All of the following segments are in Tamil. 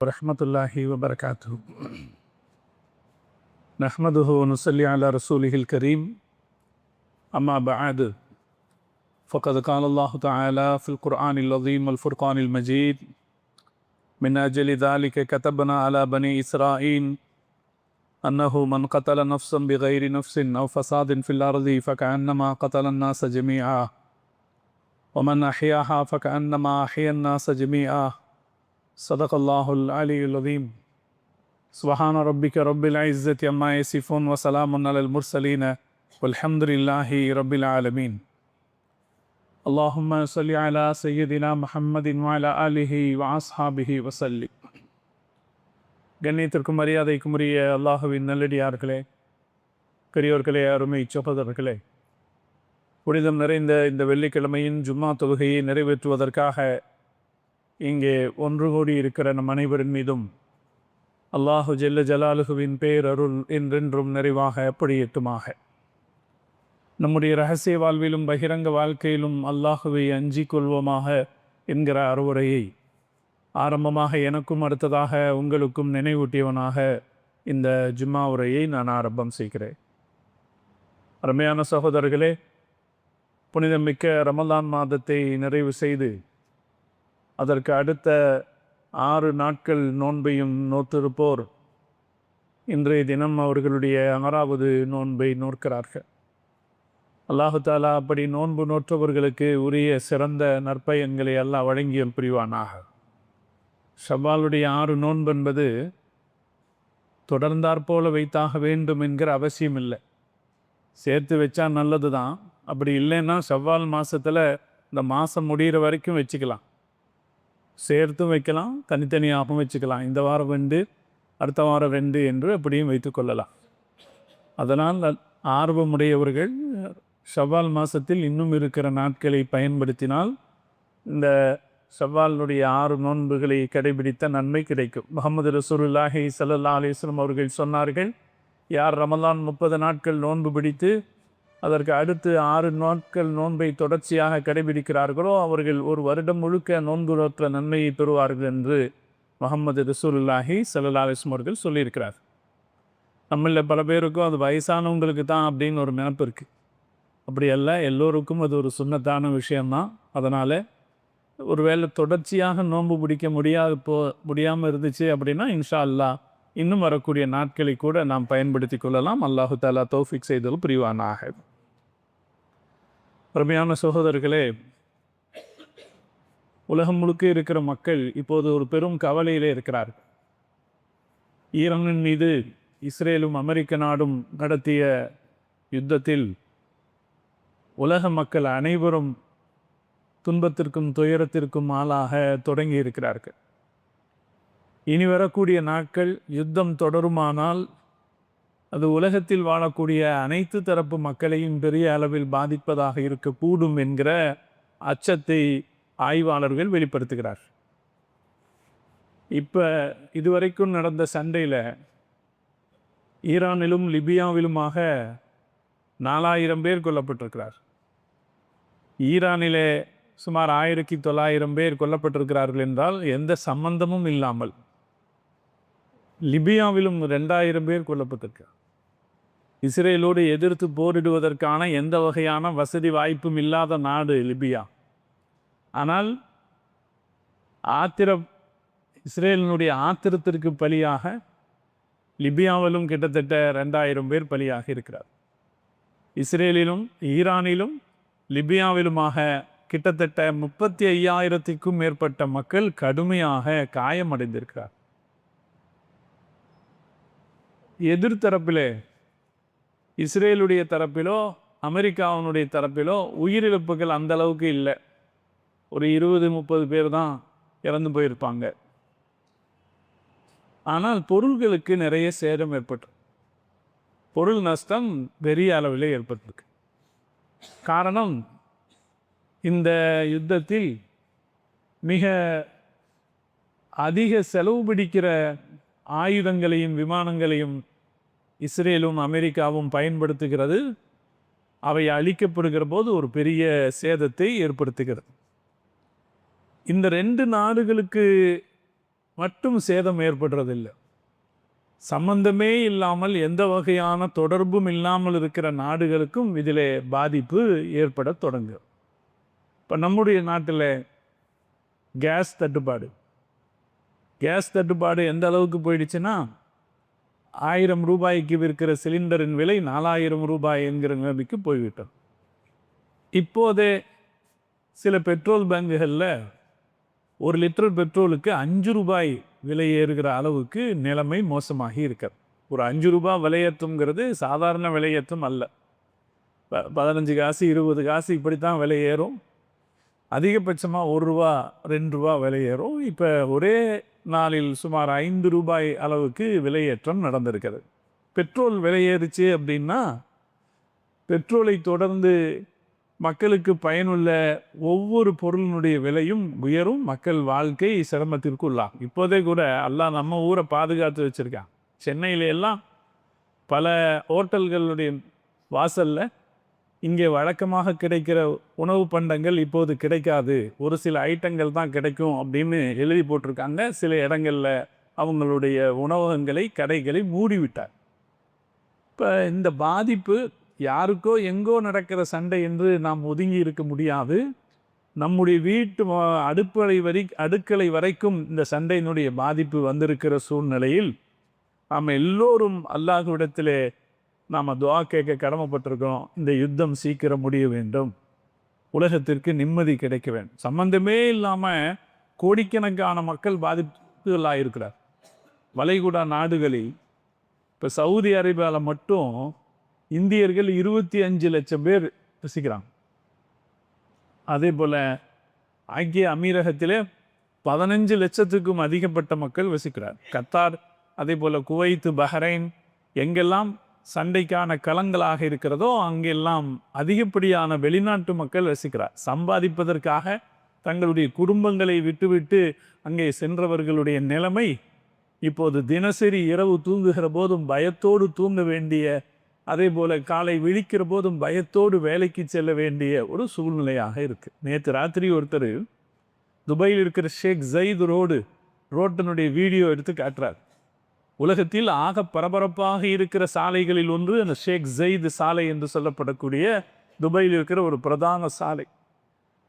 வரஹ்மத்துல்லாஹி வபரகாத்துஹு. நஹ்மதுஹு வ நுஸல்லி அலா ரசூலிஹில் கரீம். அம்மா பஅது. ஃபக்கத் கால அல்லாஹு தஆலா ஃபில் குர்ஆனில் அஸீம் வல் ஃபுர்கானில் மஜீத். மின் அஜ்லி ذلك كتبنا على بني إسرائيل أنه من قتل نفسا بغير نفس أو فساد في الأرض فكأنما قتل الناس جميعا ومن أحياها فكأنما أحيا الناس جميعا. صدق الله العلي العظيم. سبحان ربك رب العزة عما يصفون وسلام على المرسلين والحمد لله رب العالمين. اللهم صل على سيدنا محمد وعلى آله وأصحابه وسلم. கண்ணியத்திற்கும் மரியாதைக்கும் உரிய அல்லாஹுவின் நல்லடியார்களே, பெரியோர்களே, அருமை சகோதரர்களே, புனிதம் நிறைந்த இந்த வெள்ளிக்கிழமையின் ஜும்மா தொழுகையை நிறைவேற்றுவதற்காக இங்கே ஒன்று கூடி இருக்கிற நம் அனைவரின் மீதும் அல்லாஹு ஜெல்ல ஜலாலுஹுவின் பேரருள் என்றென்றும் நிறைவாக பொழியட்டுமாக. நம்முடைய இரகசிய வாழ்விலும் பகிரங்க வாழ்க்கையிலும் அல்லாஹுவை அஞ்சிக் கொள்வோமாக என்கிற அறுவுரையை ஆரம்பமாக எனக்கும் அடுத்ததாக உங்களுக்கும் நினைவூட்டியவனாக இந்த ஜும்மா உரையை நான் ஆரம்பம் செய்கிறேன். அருமையான சகோதரர்களே, புனிதமிக்க ரமலான் மாதத்தை நிறைவு செய்து அதற்கு அடுத்த 6 நாட்கள் நோன்பையும் நோற்றிருப்போர் இன்றைய தினம் அவர்களுடைய 6வது நோன்பை நோக்கிறார்கள். அல்லாஹு தாலா அப்படி நோன்பு நோற்றவர்களுக்கு உரிய சிறந்த நற்பயன்களை அல்லாஹ் வழங்கியல் புரிவானாக. ஷவ்வாலுடைய 6 நோன்பு என்பது தொடர்ந்தாற்போல வைத்தாக வேண்டும் என்கிற அவசியம் இல்லை. சேர்த்து வச்சா நல்லது தான். அப்படி இல்லைன்னா ஷவ்வால் மாதத்தில் இந்த மாதம் முடிகிற வரைக்கும் வச்சுக்கலாம். சேர்த்தும் வைக்கலாம், தனித்தனியாகவும் வச்சுக்கலாம். இந்த வாரம் 2, அடுத்த வாரம் 2 என்று அப்படியும் வைத்து கொள்ளலாம். அதனால் ஆர்வமுடையவர்கள் ஷவ்வால் மாதத்தில் இன்னும் இருக்கிற நாட்களை பயன்படுத்தினால் இந்த ஷவ்வாலுடைய 6 நோன்புகளை கடைபிடித்த நன்மை கிடைக்கும். முஹம்மது ரசூலுல்லாஹி ஸல்லல்லாஹு அலைஹி வஸல்லம் அவர்கள் சொன்னார்கள், யார் ரமலான் 30 நாட்கள் நோன்பு பிடித்து அதற்கு அடுத்து 6 நாட்கள் நோன்பை தொடர்ச்சியாக கடைபிடிக்கிறார்களோ அவர்கள் ஒரு வருடம் முழுக்க நோன்பு நோற்ற நன்மையை பெறுவார்கள் என்று முஹம்மது ரசூலுல்லாஹி ஸல்லல்லாஹு அலைஹி வஸல்லம் அவர்கள் சொல்லியிருக்கிறார். நம்மளில் பல பேருக்கும் அது வயசானவங்களுக்கு தான் அப்படின்னு ஒரு நினைப்பு இருக்குது. அப்படி அல்ல, எல்லோருக்கும் அது ஒரு சுன்னத்தான விஷயம்தான். அதனால் ஒருவேளை தொடர்ச்சியாக நோன்பு பிடிக்க முடியாமல் இருந்துச்சு அப்படின்னா இன்ஷா அல்லாஹ் இன்னும் வரக்கூடிய நாட்களை கூட நாம் பயன்படுத்தி கொள்ளலாம். அல்லாஹு தாலா தௌஃபிக் செய்தல் புரிவானாக. அருமையான சகோதரர்களே, உலகம் முழுக்க இருக்கிற மக்கள் இப்போது ஒரு பெரும் கவலையிலே இருக்கிறார்கள். ஈரானின் மீது இஸ்ரேலும் அமெரிக்க நாடும் நடத்திய யுத்தத்தில் உலக மக்கள் அனைவரும் துன்பத்திற்கும் துயரத்திற்கும் ஆளாக தொடங்கி இருக்கிறார்கள். இனி வரக்கூடிய நாட்கள் யுத்தம் தொடருமானால் அது உலகத்தில் வாழக்கூடிய அனைத்து தரப்பு மக்களையும் பெரிய அளவில் பாதிப்பதாக இருக்கக்கூடும் என்கிற அச்சத்தை ஆய்வாளர்கள் வெளிப்படுத்துகிறார். இப்போ இதுவரைக்கும் நடந்த சண்டையில் ஈரானிலும் லிபியாவிலுமாக 4000 பேர் கொல்லப்பட்டிருக்கிறார். ஈரானிலே சுமார் 1900 பேர் கொல்லப்பட்டிருக்கிறார்கள் என்றால் எந்த சம்பந்தமும் இல்லாமல். லிபியாவிலும் 2000 பேர் கொல்லப்பட்டிருக்கிறார். இஸ்ரேலோடு எதிர்த்து போரிடுவதற்கான எந்த வகையான வசதி வாய்ப்பும் இல்லாத நாடு லிபியா. ஆனால் இஸ்ரேலினுடைய ஆத்திரத்திற்கு பலியாக லிபியாவிலும் கிட்டத்தட்ட 2000 பேர் பலியாக இருக்கிறார். இஸ்ரேலிலும் ஈரானிலும் லிபியாவிலுமாக கிட்டத்தட்ட 35,000க்கும் மேற்பட்ட மக்கள் கடுமையாக காயமடைந்திருக்கிறார். எதிர்த்தரப்பிலே இஸ்ரேலுடைய தரப்பிலோ அமெரிக்காவினுடைய தரப்பிலோ உயிரிழப்புகள் அந்த அளவுக்கு இல்லை. ஒரு 20-30 பேர் தான் இறந்து போயிருப்பாங்க. ஆனால் பொருள்களுக்கு நிறைய சேதம் ஏற்பட்டு, பொருள் நஷ்டம் பெரிய அளவில் ஏற்பட்டிருக்கு. காரணம், இந்த யுத்தத்தில் மிக அதிக செலவு பிடிக்கிற ஆயுதங்களையும் விமானங்களையும் இஸ்ரேலும் அமெரிக்காவும் பயன்படுத்துகிறது. அவை அழிக்கப்படுகிற போது ஒரு பெரிய சேதத்தை ஏற்படுத்துகிறது. இந்த 2 நாடுகளுக்கு மட்டும் சேதம் ஏற்படுறதில்லை. சம்பந்தமே இல்லாமல் எந்த வகையான தொடர்பும் இல்லாமல் இருக்கிற நாடுகளுக்கும் இதில் பாதிப்பு ஏற்பட தொடங்கும். இப்போ நம்முடைய நாட்டில் கேஸ் தட்டுப்பாடு எந்த அளவுக்கு போயிடுச்சுன்னா, 1000 ரூபாய்க்கு விற்கிற சிலிண்டரின் விலை 4000 ரூபாய் என்கிற நிலைமைக்கு போய்விட்டது. இப்போதே சில பெட்ரோல் பங்குகளில் 1 லிட்டர் பெட்ரோலுக்கு 5 ரூபாய் விலை ஏறுகிற அளவுக்கு நிலைமை மோசமாகி இருக்கிறது. ஒரு 5 ரூபாய் விலையேற்றம்ங்கிறது சாதாரண விலையேற்றம் அல்ல. 15 காசு 20 காசு இப்படித்தான் விலை ஏறும். அதிகபட்சமாக 1 ரூபா 2 ரூபா விலை ஏறும். இப்போ ஒரே நாளில் சுமார் 5 ரூபாய் அளவுக்கு விலையேற்றம் நடந்திருக்கிறது. பெட்ரோல் விலையேறிச்சு அப்படின்னா, பெட்ரோலை தொடர்ந்து மக்களுக்கு பயனுள்ள ஒவ்வொரு பொருளினுடைய விலையும் உயரும், மக்கள் வாழ்க்கை சிரமத்திற்கு உள்ளாகும். இப்போதே கூட அல்லாஹ் நம்ம ஊரை பாதுகாத்து வச்சுருக்கான். சென்னையில எல்லாம் பல ஹோட்டல்களுடைய வாசலில் இங்கே வழக்கமாக கிடைக்கிற உணவு பண்டங்கள் இப்போது கிடைக்காது, ஒரு சில ஐட்டங்கள் தான் கிடைக்கும் அப்படின்னு எழுதி போட்டிருக்காங்க. சில இடங்களில் அவங்களுடைய உணவகங்களை கடைகளை மூடிவிட்டார். இப்போ இந்த பாதிப்பு யாருக்கோ எங்கோ நடக்கிற சண்டை என்று நாம் ஒதுங்கி இருக்க முடியாது. நம்முடைய வீட்டு அடுக்களை வரைக்கும் இந்த சண்டையினுடைய பாதிப்பு வந்திருக்கிற சூழ்நிலையில் நாம் எல்லோரும் அல்லாஹ்விடத்திலே நாம் துஆ கேட்க கடமைப்பட்டிருக்கோம். இந்த யுத்தம் சீக்கிரம் முடிய வேண்டும், உலகத்திற்கு நிம்மதி கிடைக்க வேண்டும். சம்பந்தமே இல்லாமல் கோடிக்கணக்கான மக்கள் பாதிப்புகளாயிருக்கிறார். வளைகுடா நாடுகளில் இப்போ சவுதி அரேபியாவில் மட்டும் இந்தியர்கள் 25 லட்சம் பேர் வசிக்கிறாங்க. அதே போல் ஐக்கிய அமீரகத்திலே 15 லட்சத்துக்கும் அதிகப்பட்ட மக்கள் வசிக்கிறார். கத்தார், அதே போல் குவைத்து, பஹ்ரைன், எங்கெல்லாம் சண்டைக்கான களங்களாக இருக்கிறதோ அங்கெல்லாம் அதிகப்படியான வெளிநாட்டு மக்கள் வசிக்கிறார். சம்பாதிப்பதற்காக தங்களுடைய குடும்பங்களை விட்டுவிட்டு அங்கே சென்றவர்களுடைய நிலைமை இப்போது தினசரி இரவு தூங்குகிற போதும் பயத்தோடு தூங்க வேண்டிய, அதே போல் காலை விழிக்கிற போதும் பயத்தோடு வேலைக்கு செல்ல வேண்டிய ஒரு சூழ்நிலையாக இருக்குது. நேற்று ராத்திரி ஒருத்தர் துபாயில் இருக்கிற ஷேக் ஜயீத் ரோட்டினுடைய வீடியோ எடுத்து காட்டுறார். உலகத்தில் ஆக பரபரப்பாக இருக்கிற சாலைகளில் ஒன்று அந்த ஷேக் ஜயீத் சாலை என்று சொல்லப்படக்கூடிய துபாயில் இருக்கிற ஒரு பிரதான சாலை.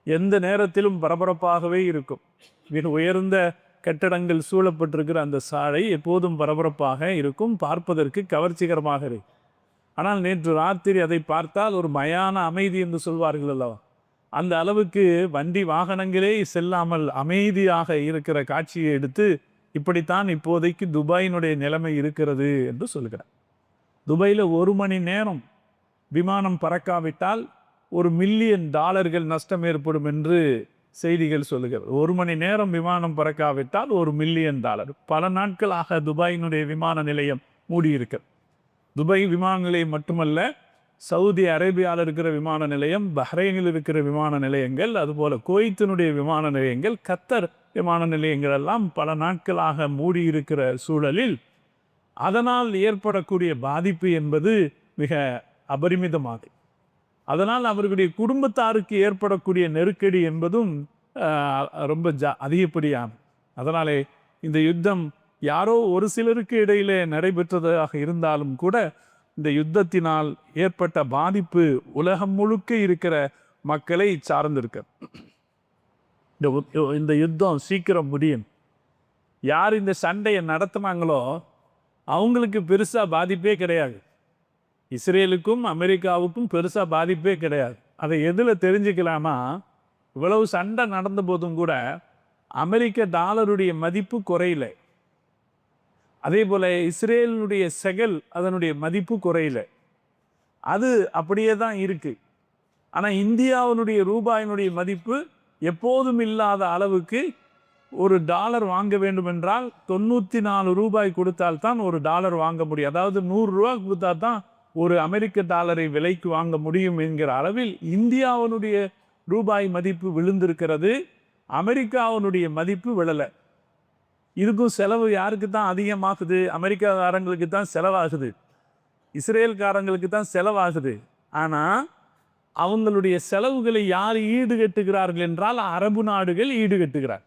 எந்த நேரத்திலும் பரபரப்பாகவே இருக்கும். மிக உயர்ந்த கட்டடங்கள் சூழப்பட்டிருக்கிற அந்த சாலை எப்போதும் பரபரப்பாக இருக்கும், பார்ப்பதற்கு கவர்ச்சிகரமாக இருக்கும். ஆனால் நேற்று ராத்திரி அதை பார்த்தால் ஒரு மயான அமைதி என்று சொல்வார்கள் அல்லவா, அந்த அளவுக்கு வண்டி வாகனங்களே செல்லாமல் அமைதியாக இருக்கிற காட்சியை எடுத்து இப்படித்தான் இப்போதைக்கு துபாயினுடைய நிலைமை இருக்கிறது என்று சொல்கிறார். துபாயில் 1 மணி நேரம் விமானம் பறக்காவிட்டால் $1 மில்லியன் நஷ்டம் ஏற்படும் என்று செய்திகள் சொல்லுகிறது. 1 மணி நேரம் விமானம் பறக்காவிட்டால் $1 மில்லியன். பல நாட்களாக துபாயினுடைய விமான நிலையம் மூடியிருக்கிறது. துபாய் விமான நிலையம் மட்டுமல்ல, சவுதி அரேபியாவில் இருக்கிற விமான நிலையம், பஹ்ரைனில் இருக்கிற விமான நிலையங்கள், அதுபோல் குவைத்தினுடைய விமான நிலையங்கள், கத்தர் விமான நிலையங்கள் எல்லாம் பல நாட்களாக மூடியிருக்கிற சூழலில் அதனால் ஏற்படக்கூடிய பாதிப்பு என்பது மிக அபரிமிதமாகும். அதனால் அவர்களுடைய குடும்பத்தாருக்கு ஏற்படக்கூடிய நெருக்கடி என்பதும் ரொம்ப அதிகப்படியான. அதனாலே இந்த யுத்தம் யாரோ ஒரு சிலருக்கு இடையிலே நடைபெற்றதாக இருந்தாலும் கூட இந்த யுத்தத்தினால் ஏற்பட்ட பாதிப்பு உலகம் முழுக்க இருக்கிற மக்களை சார்ந்திருக்க. இந்த யுத்தம் சீக்கிரம் முடியும். யார் இந்த சண்டையை நடத்தினாங்களோ அவங்களுக்கு பெருசாக பாதிப்பே கிடையாது. இஸ்ரேலுக்கும் அமெரிக்காவுக்கும் பெருசாக பாதிப்பே கிடையாது. அதை எதில் தெரிஞ்சுக்கலாமா, இவ்வளவு சண்டை நடந்த போதும் கூட அமெரிக்க டாலருடைய மதிப்பு குறையல. அதே போல் இஸ்ரேலினுடைய செகல் அதனுடைய மதிப்பு குறையல, அது அப்படியே தான் இருக்குது. ஆனால் இந்தியாவினுடைய ரூபாயினுடைய மதிப்பு எப்போதும் இல்லாத அளவுக்கு ஒரு டாலர் வாங்க வேண்டும் என்றால் 94 ரூபாய் கொடுத்தால்தான் ஒரு டாலர் வாங்க முடியும். அதாவது 100 ரூபா கொடுத்தா தான் ஒரு அமெரிக்க டாலரை விலைக்கு வாங்க முடியும் என்கிற அளவில் இந்தியாவினுடைய ரூபாய் மதிப்பு விழுந்திருக்கிறது. அமெரிக்காவினுடைய மதிப்பு விழலை. இதுக்கும் செலவு யாருக்கு தான் அதிகமாகுது? அமெரிக்காக்காரங்களுக்கு தான் செலவாகுது, இஸ்ரேல்காரங்களுக்கு தான் செலவாகுது. ஆனால் அவங்களுடைய செலவுகளை யார் ஈடுகட்டுகிறார்கள் என்றால் அரபு நாடுகள் ஈடுகட்டுகிறார்.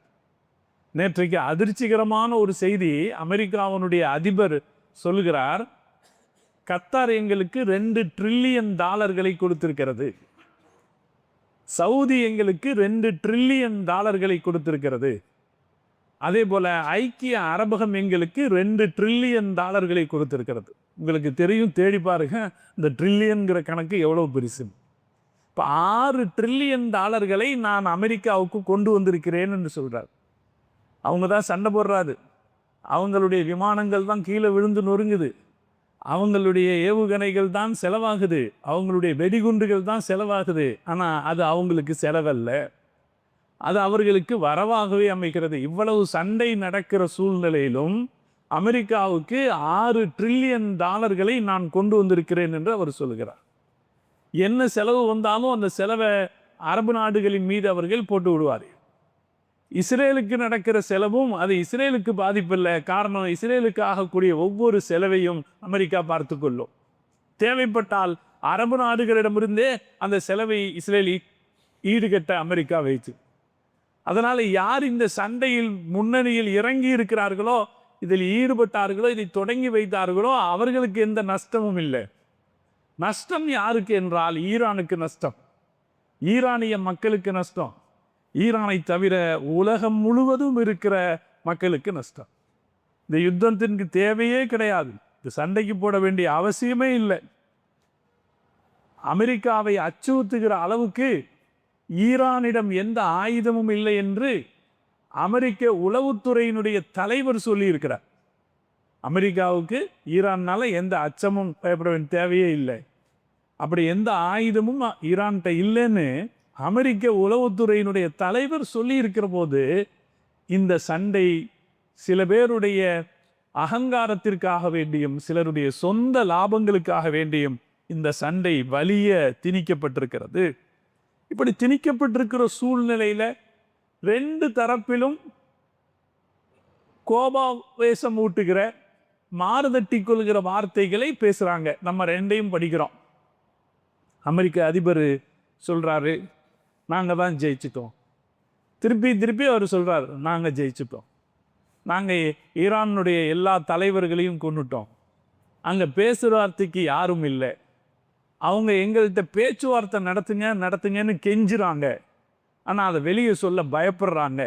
நேற்றைக்கு அதிர்ச்சிகரமான ஒரு செய்தி அமெரிக்காவினுடைய அதிபர் சொல்லுகிறார், கத்தார் எங்களுக்கு $2 டிரில்லியன் கொடுத்திருக்கிறது, சவுதி எங்களுக்கு $2 டிரில்லியன் கொடுத்திருக்கிறது, அதே போல ஐக்கிய அரபகம் எங்களுக்கு $2 டிரில்லியன் கொடுத்திருக்கிறது. உங்களுக்கு தெரியும், தேடி பாருங்க இந்த ட்ரில்லியன்கிற கணக்கு எவ்வளவு பெருசு. இப்போ $6 டிரில்லியன் நான் அமெரிக்காவுக்கு கொண்டு வந்திருக்கிறேன் என்று சொல்றார். அவங்க தான் சண்டை போடுறாரு, அவங்களுடைய விமானங்கள் தான் கீழே விழுந்து நொறுங்குது, அவங்களுடைய ஏவுகணைகள் தான் செலவாகுது, அவங்களுடைய வெடிகுண்டுகள் தான் செலவாகுது. ஆனால் அது அவங்களுக்கு செலவல்ல, அது அவர்களுக்கு வரவாகவே அமைக்கிறது. இவ்வளவு சண்டை நடக்கிற சூழ்நிலையிலும் அமெரிக்காவுக்கு $6 டிரில்லியன் நான் கொண்டு வந்திருக்கிறேன் என்று அவர் சொல்கிறார். என்ன செலவு வந்தாலும் அந்த செலவை அரபு நாடுகளின் மீது அவர்கள் போட்டு விடுவார். இஸ்ரேலுக்கு நடக்கிற செலவும் அது இஸ்ரேலுக்கு பாதிப்பில்லை. காரணம், இஸ்ரேலுக்கு ஆகக்கூடிய ஒவ்வொரு செலவையும் அமெரிக்கா பார்த்து கொள்ளும். தேவைப்பட்டால் அரபு நாடுகளிடமிருந்தே அந்த செலவை இஸ்ரேலி ஈடுகட்ட அமெரிக்கா வைத்து. அதனால் யார் இந்த சண்டையில் முன்னணியில் இறங்கி இருக்கிறார்களோ, இதில் ஈடுபட்டார்களோ, இதை தொடங்கி வைத்தார்களோ அவர்களுக்கு எந்த நஷ்டமும் இல்லை. நஷ்டம் யாருக்கு என்றால் ஈரானுக்கு நஷ்டம், ஈரானிய மக்களுக்கு நஷ்டம், ஈரானை தவிர உலகம் முழுவதும் இருக்கிற மக்களுக்கு நஷ்டம். இந்த யுத்தத்திற்கு தேவையே கிடையாது, இந்த சண்டைக்கு போட வேண்டிய அவசியமே இல்லை. அமெரிக்காவை அச்சுறுத்துகிற அளவுக்கு ஈரானிடம் எந்த ஆயுதமும் இல்லை என்று அமெரிக்க உளவுத்துறையினுடைய தலைவர் சொல்லி இருக்கிறார். அமெரிக்காவுக்கு ஈரான்னால எந்த அச்சமும் பயப்பட வேண்டிய தேவையே இல்லை, அப்படி எந்த ஆயுதமும் ஈரான்கிட்ட இல்லைன்னு அமெரிக்க உளவுத்துறையினுடைய தலைவர் சொல்லி இருக்கிற போது, இந்த சண்டை சில பேருடைய அகங்காரத்திற்காக வேண்டியும் சிலருடைய சொந்த லாபங்களுக்காக வேண்டியும் இந்த சண்டை வலிய திணிக்கப்பட்டிருக்கிறது. இப்படி திணிக்கப்பட்டிருக்கிற சூழ்நிலையில 2 தரப்பிலும் கோபாவேசம் ஊட்டுகிற, மாறுதட்டி கொள்கிற வார்த்தைகளை பேசுறாங்க. நம்ம 2ஐயும் படிக்கிறோம். அமெரிக்க அதிபர் சொல்றாரு, நாங்கள் தான் ஜெயிச்சிட்டோம். திருப்பி அவர் சொல்றாரு, நாங்கள் ஜெயிச்சிட்டோம், நாங்கள் ஈரானுடைய எல்லா தலைவர்களையும் கொண்டுட்டோம், அங்கே பேசுவார்த்தைக்கு யாரும் இல்லை, அவங்க எங்கள்கிட்ட பேச்சுவார்த்தை நடத்துங்கன்னு கெஞ்சுறாங்க, ஆனால் அதை வெளியே சொல்ல பயப்படுறாங்க,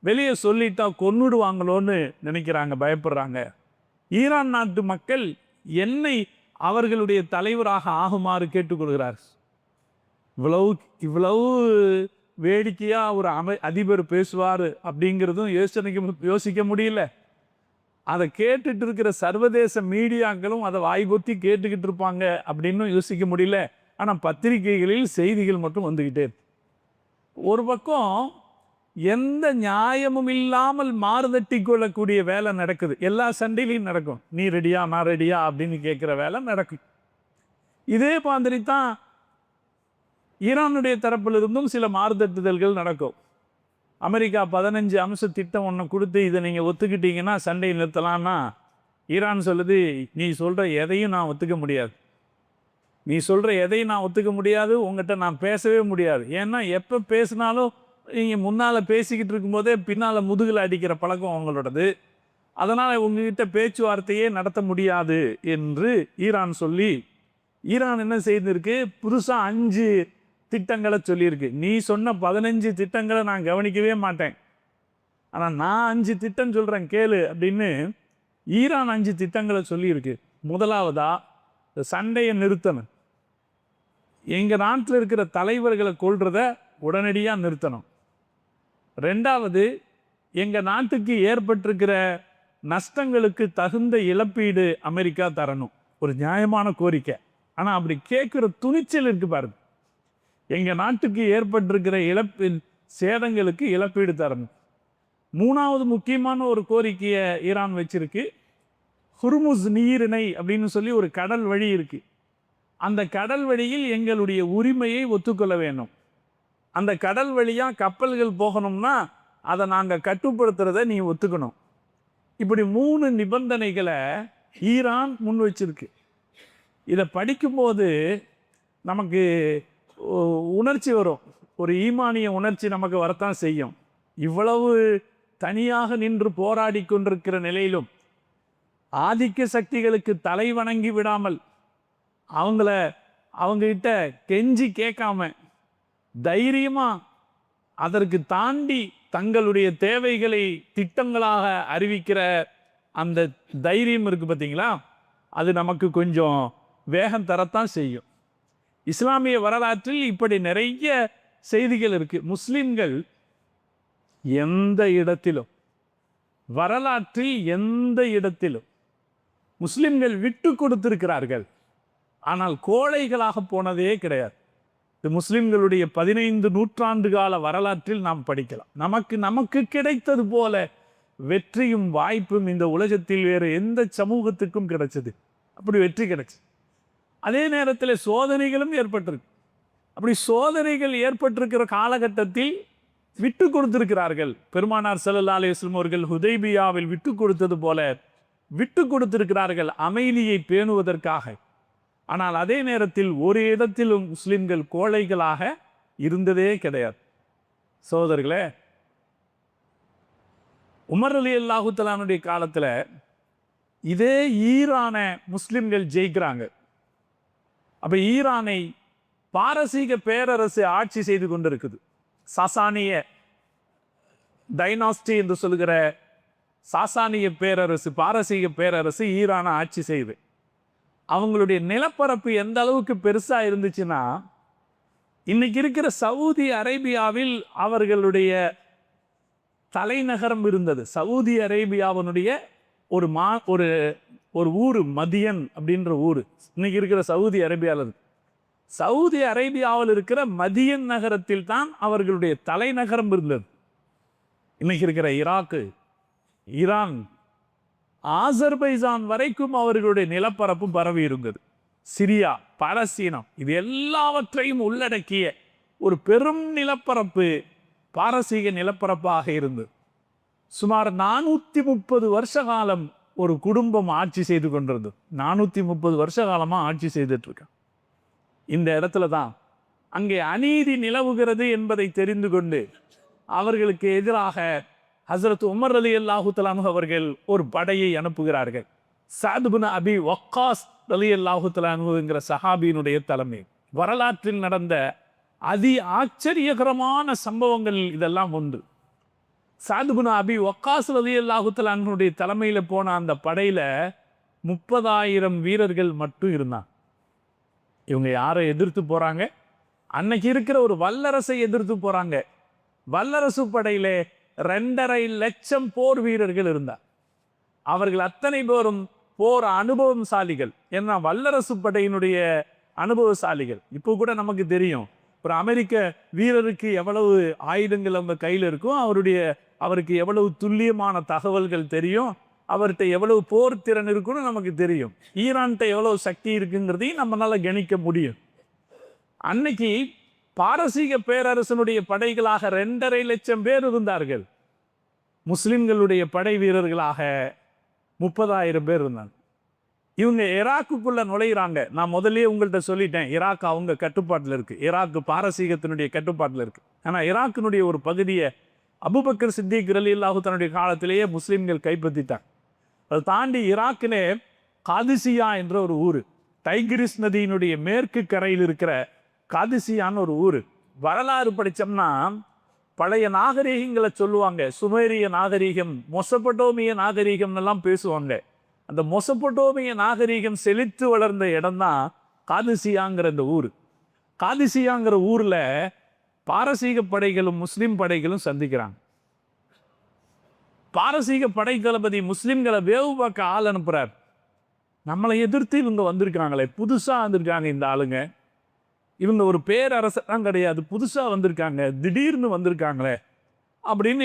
வெளியே சொல்லிட்டா கொன்னுடுவாங்களோன்னு நினைக்கிறாங்க, பயப்படுறாங்க. ஈரான் நாட்டு மக்கள் என்னை அவர்களுடைய தலைவராக ஆகுமாறு கேட்டுக்கொள்கிறார். இவ்வளவு வேடிக்கையாக ஒரு அதிபர் பேசுவார் அப்படிங்கிறதும் யோசிக்க முடியல. அதை கேட்டுட்டு இருக்கிற சர்வதேச மீடியாக்களும் அதை வாய்கொத்தி கேட்டுக்கிட்டு இருப்பாங்க அப்படின்னு யோசிக்க முடியல. ஆனால் பத்திரிகைகளில் செய்திகள் மட்டும் வந்துக்கிட்டே. ஒரு பக்கம் எந்த நியாயமும் இல்லாமல் மாறுதட்டி கொள்ளக்கூடிய வேலை நடக்குது. எல்லா சண்டையிலையும் நடக்கும், நீ ரெடியா நான் ரெடியா அப்படின்னு கேட்குற வேலை நடக்கும். இதே மாதிரி தான் ஈரானுடைய தரப்பிலிருந்தும் சில மாறுதட்டுதல்கள் நடக்கும். அமெரிக்கா 15 அம்ச திட்டம் ஒன்று கொடுத்து இதை நீங்கள் ஒத்துக்கிட்டீங்கன்னா சண்டையை நிறுத்தலாம்னா, ஈரான் சொல்லுது, நீ சொல்கிற எதையும் நான் ஒத்துக்க முடியாது, நீ சொல்கிற எதையும் நான் ஒத்துக்க முடியாது, உங்கள்கிட்ட நான் பேசவே முடியாது. ஏன்னா எப்போ பேசினாலும் நீங்கள் முன்னால் பேசிக்கிட்டு இருக்கும்போதே பின்னால் முதுகில் அடிக்கிற பழக்கம் அவங்களோடது. அதனால் உங்ககிட்ட பேச்சுவார்த்தையே நடத்த முடியாது என்று ஈரான் சொல்லி, ஈரான் என்ன செய்திருக்கு, புதுசாக 5 திட்டங்களை சொல்லியிருக்கு. நீ சொன்ன 15 திட்டங்களை நான் கவனிக்கவே மாட்டேன், ஆனால் நான் 5 திட்டம் சொல்கிறேன் கேளு அப்படின்னு ஈரான் 5 திட்டங்களை சொல்லியிருக்கு. முதலாவதா, சண்டையை நிறுத்தணும், எங்கள் நாட்டில் இருக்கிற தலைவர்களை கொள்றத உடனடியாக நிறுத்தணும். 2வது, எங்கள் நாட்டுக்கு ஏற்பட்டிருக்கிற நஷ்டங்களுக்கு தகுந்த இழப்பீடு அமெரிக்கா தரணும். ஒரு நியாயமான கோரிக்கை, ஆனால் அப்படி கேட்குற துணிச்சல் இருக்கு பாருங்க. எங்கள் நாட்டுக்கு ஏற்பட்டிருக்கிற சேதங்களுக்கு இழப்பீடு தரணும். 3வது முக்கியமான ஒரு கோரிக்கையை ஈரான் வச்சிருக்கு. ஹுர்முஸ் நீரிணை அப்படின்னு சொல்லி ஒரு கடல் வழி இருக்கு. அந்த கடல் வழியில் எங்களுடைய உரிமையை ஒத்துக்கொள்ள வேணும். அந்த கடல் வழியாக கப்பல்கள் போகணும்னா அதை நாங்கள் கட்டுப்படுத்துறதை நீ ஒத்துக்கணும். இப்படி 3 நிபந்தனைகளை ஈரான் முன் வச்சிருக்கு. இதை படிக்கும்போது நமக்கு உணர்ச்சி வரும், ஒரு ஈமானிய உணர்ச்சி நமக்கு வரத்தான் செய்யும். இவ்வளவு தனியாக நின்று போராடி கொண்டிருக்கிற நிலையிலும் ஆதிக்க சக்திகளுக்கு தலை வணங்கி விடாமல் அவங்ககிட்ட கெஞ்சி கேட்காம தைரியமா அதற்கு தாண்டி தங்களுடைய தேவைகளை திட்டங்களாக அறிவிக்கிற அந்த தைரியம் இருக்கு பார்த்தீங்களா, அது நமக்கு கொஞ்சம் வேகம் தரத்தான் செய்யும். இஸ்லாமிய வரலாற்றில் இப்படி நிறைய செய்திகள் இருக்கு. முஸ்லிம்கள் எந்த இடத்திலும், வரலாற்றில் எந்த இடத்திலும் முஸ்லிம்கள் விட்டு கொடுத்திருக்கிறார்கள், ஆனால் கோழைகளாக போனதே கிடையாது. இது முஸ்லிம்களுடைய 15 நூற்றாண்டு கால வரலாற்றில் நாம் படிக்கலாம். நமக்கு கிடைத்தது போல வெற்றியும் வாய்ப்பும் இந்த உலகத்தில் வேறு எந்த சமூகத்துக்கும் கிடைச்சது. அப்படி வெற்றி கிடைச்சு. அதே நேரத்தில் சோதனைகளும் ஏற்பட்டிருக்கு. அப்படி சோதனைகள் ஏற்பட்டிருக்கிற காலகட்டத்தில் விட்டு கொடுத்திருக்கிறார்கள். பெருமானார் ஸல்லல்லாஹு அலைஹி வஸல்லம் அவர்கள் ஹுதைபியாவில் விட்டு கொடுத்தது போல விட்டு கொடுத்திருக்கிறார்கள் அமைதியை பேணுவதற்காக. ஆனால் அதே நேரத்தில் ஒரு இடத்திலும் முஸ்லிம்கள் கோழைகளாக இருந்ததே கிடையாது. சகோதரர்களே, உமர் ரலியல்லாஹு தஆலாவுடைய காலத்தில் இதே ஈரான முஸ்லிம்கள் ஜெயிக்கிறாங்க. அப்ப ஈரானை பாரசீக பேரரசு ஆட்சி செய்து கொண்டிருக்குது. சாசானிய டைனாஸ்டி என்று சொல்லுகிற சாசானிய பேரரசு, பாரசீக பேரரசு ஈரானை ஆட்சி செய்து, அவங்களுடைய நிலப்பரப்பு எந்த அளவுக்கு பெருசா இருந்துச்சுன்னா, இன்னைக்கு இருக்கிற சவுதி அரேபியாவில் அவர்களுடைய தலைநகரம் இருந்தது. சவுதி அரேபியாவினுடைய ஒரு ஊர் மதியன் அப்படின்ற ஊர் இன்னைக்கு இருக்கிற சவுதி அரேபியாவில். சவுதி அரேபியாவில் இருக்கிற மதியன் நகரத்தில் தான் அவர்களுடைய தலைநகரம் இருந்தது. இன்னைக்கு இருக்கிற ஈராக்கு, ஈரான், ஆசர்பைஜான் வரைக்கும் அவர்களுடைய நிலப்பரப்பு பரவி இருந்தது. சிரியா, பாலஸ்தீனம், இது எல்லாவற்றையும் உள்ளடக்கிய ஒரு பெரும் நிலப்பரப்பு பாரசீக நிலப்பரப்பாக இருந்தது. சுமார் 430 வருஷ காலம் ஒரு குடும்பம் ஆட்சி செய்து கொண்டிருந்தது. 430 வருஷ காலமாக ஆட்சி செய்துட்டு இருக்க இந்த இடத்துல தான் அங்கே அநீதி நிலவுகிறது என்பதை தெரிந்து கொண்டு அவர்களுக்கு எதிராக ஹசரத் உமர் ரலியல்லாஹு தஆலா அவர்கள் ஒரு படையை அனுப்புகிறார்கள். சஅத் இப்னு அபி வக்காஸ் ரலியல்லாஹு தஆலாங்கிற சஹாபியினுடைய தலைமை. வரலாற்றில் நடந்த அதி ஆச்சரியகரமான சம்பவங்கள் இதெல்லாம் உண்டு. சஅத் இப்னு அபி வக்காஸ் ரலியல்லாஹு தஆலாவுடைய தலைமையில் போன அந்த படையில 30,000 வீரர்கள் மட்டும் இருந்தாங்க. இவங்க யாரை எதிர்த்து போறாங்க? அன்னைக்கு இருக்கிற ஒரு வல்லரசை எதிர்த்து போறாங்க. வல்லரசு படையிலே 2.5 லட்சம் போர் வீரர்கள் இருந்தார். அவர்கள் அத்தனை பேரும் போர் அனுபவசாலிகள். ஏன்னா வல்லரசு படையினுடைய அனுபவசாலிகள். இப்போ கூட நமக்கு தெரியும், ஒரு அமெரிக்க வீரருக்கு எவ்வளவு ஆயுதங்கள் அவங்க கையில் இருக்கும், அவருக்கு எவ்வளவு துல்லியமான தகவல்கள் தெரியும், அவர்கிட்ட எவ்வளவு போர் திறன் இருக்குன்னு நமக்கு தெரியும். ஈரான்கிட்ட எவ்வளவு சக்தி இருக்குங்கிறதையும் நம்மளால கணிக்க முடியும். அன்னைக்கு பாரசீக பேரரசனுடைய படைகளாக 2.5 லட்சம் பேர் இருந்தார்கள். முஸ்லிம்களுடைய படை வீரர்களாக 30,000 பேர் இருந்தாங்க. இவங்க ஈராக்குக்குள்ள நுழையிறாங்க. நான் முதல்லயே உங்கள்கிட்ட சொல்லிட்டேன், ஈராக் அவங்க கட்டுப்பாட்டில் இருக்கு. ஈராக்கு பாரசீகத்தினுடைய கட்டுப்பாட்டில் இருக்கு. ஆனால் ஈராக்கினுடைய ஒரு பகுதியை அபூபக்கர் சித்திக் ரலியல்லாஹு தன்னுடைய காலத்திலேயே முஸ்லிம்கள் கைப்பற்றிட்டாங்க. அதை தாண்டி ஈராக்கிலே காதிசியா என்ற ஒரு ஊர், டைகிரிஸ் நதியினுடைய மேற்கு கரையில் இருக்கிற காதிசியான்னு ஒரு ஊர். வரலாறு படித்தோம்னா பழைய நாகரீகங்களை சொல்லுவாங்க. சுமேரிய நாகரீகம், மொசபடோமிய நாகரீகம் எல்லாம் பேசுவாங்க. அந்த மொசபடோமிய நாகரீகம் செழித்து வளர்ந்த இடம் தான் காதிசியாங்கிற இந்த ஊர். காதிசியாங்கிற ஊரில் பாரசீக படைகளும் முஸ்லிம் படைகளும் சந்திக்கிறாங்க. பாரசீக படை தளபதி முஸ்லிம்களை வேவு பார்க்க ஆள் அனுப்புறார். நம்மளை எதிர்த்து இவங்க வந்திருக்காங்களே, புதுசாக வந்திருக்காங்க இந்த ஆளுங்க, இவங்க ஒரு பேரரசெல்லாம் கிடையாது, புதுசாக வந்திருக்காங்க, திடீர்னு வந்திருக்காங்களே அப்படின்னு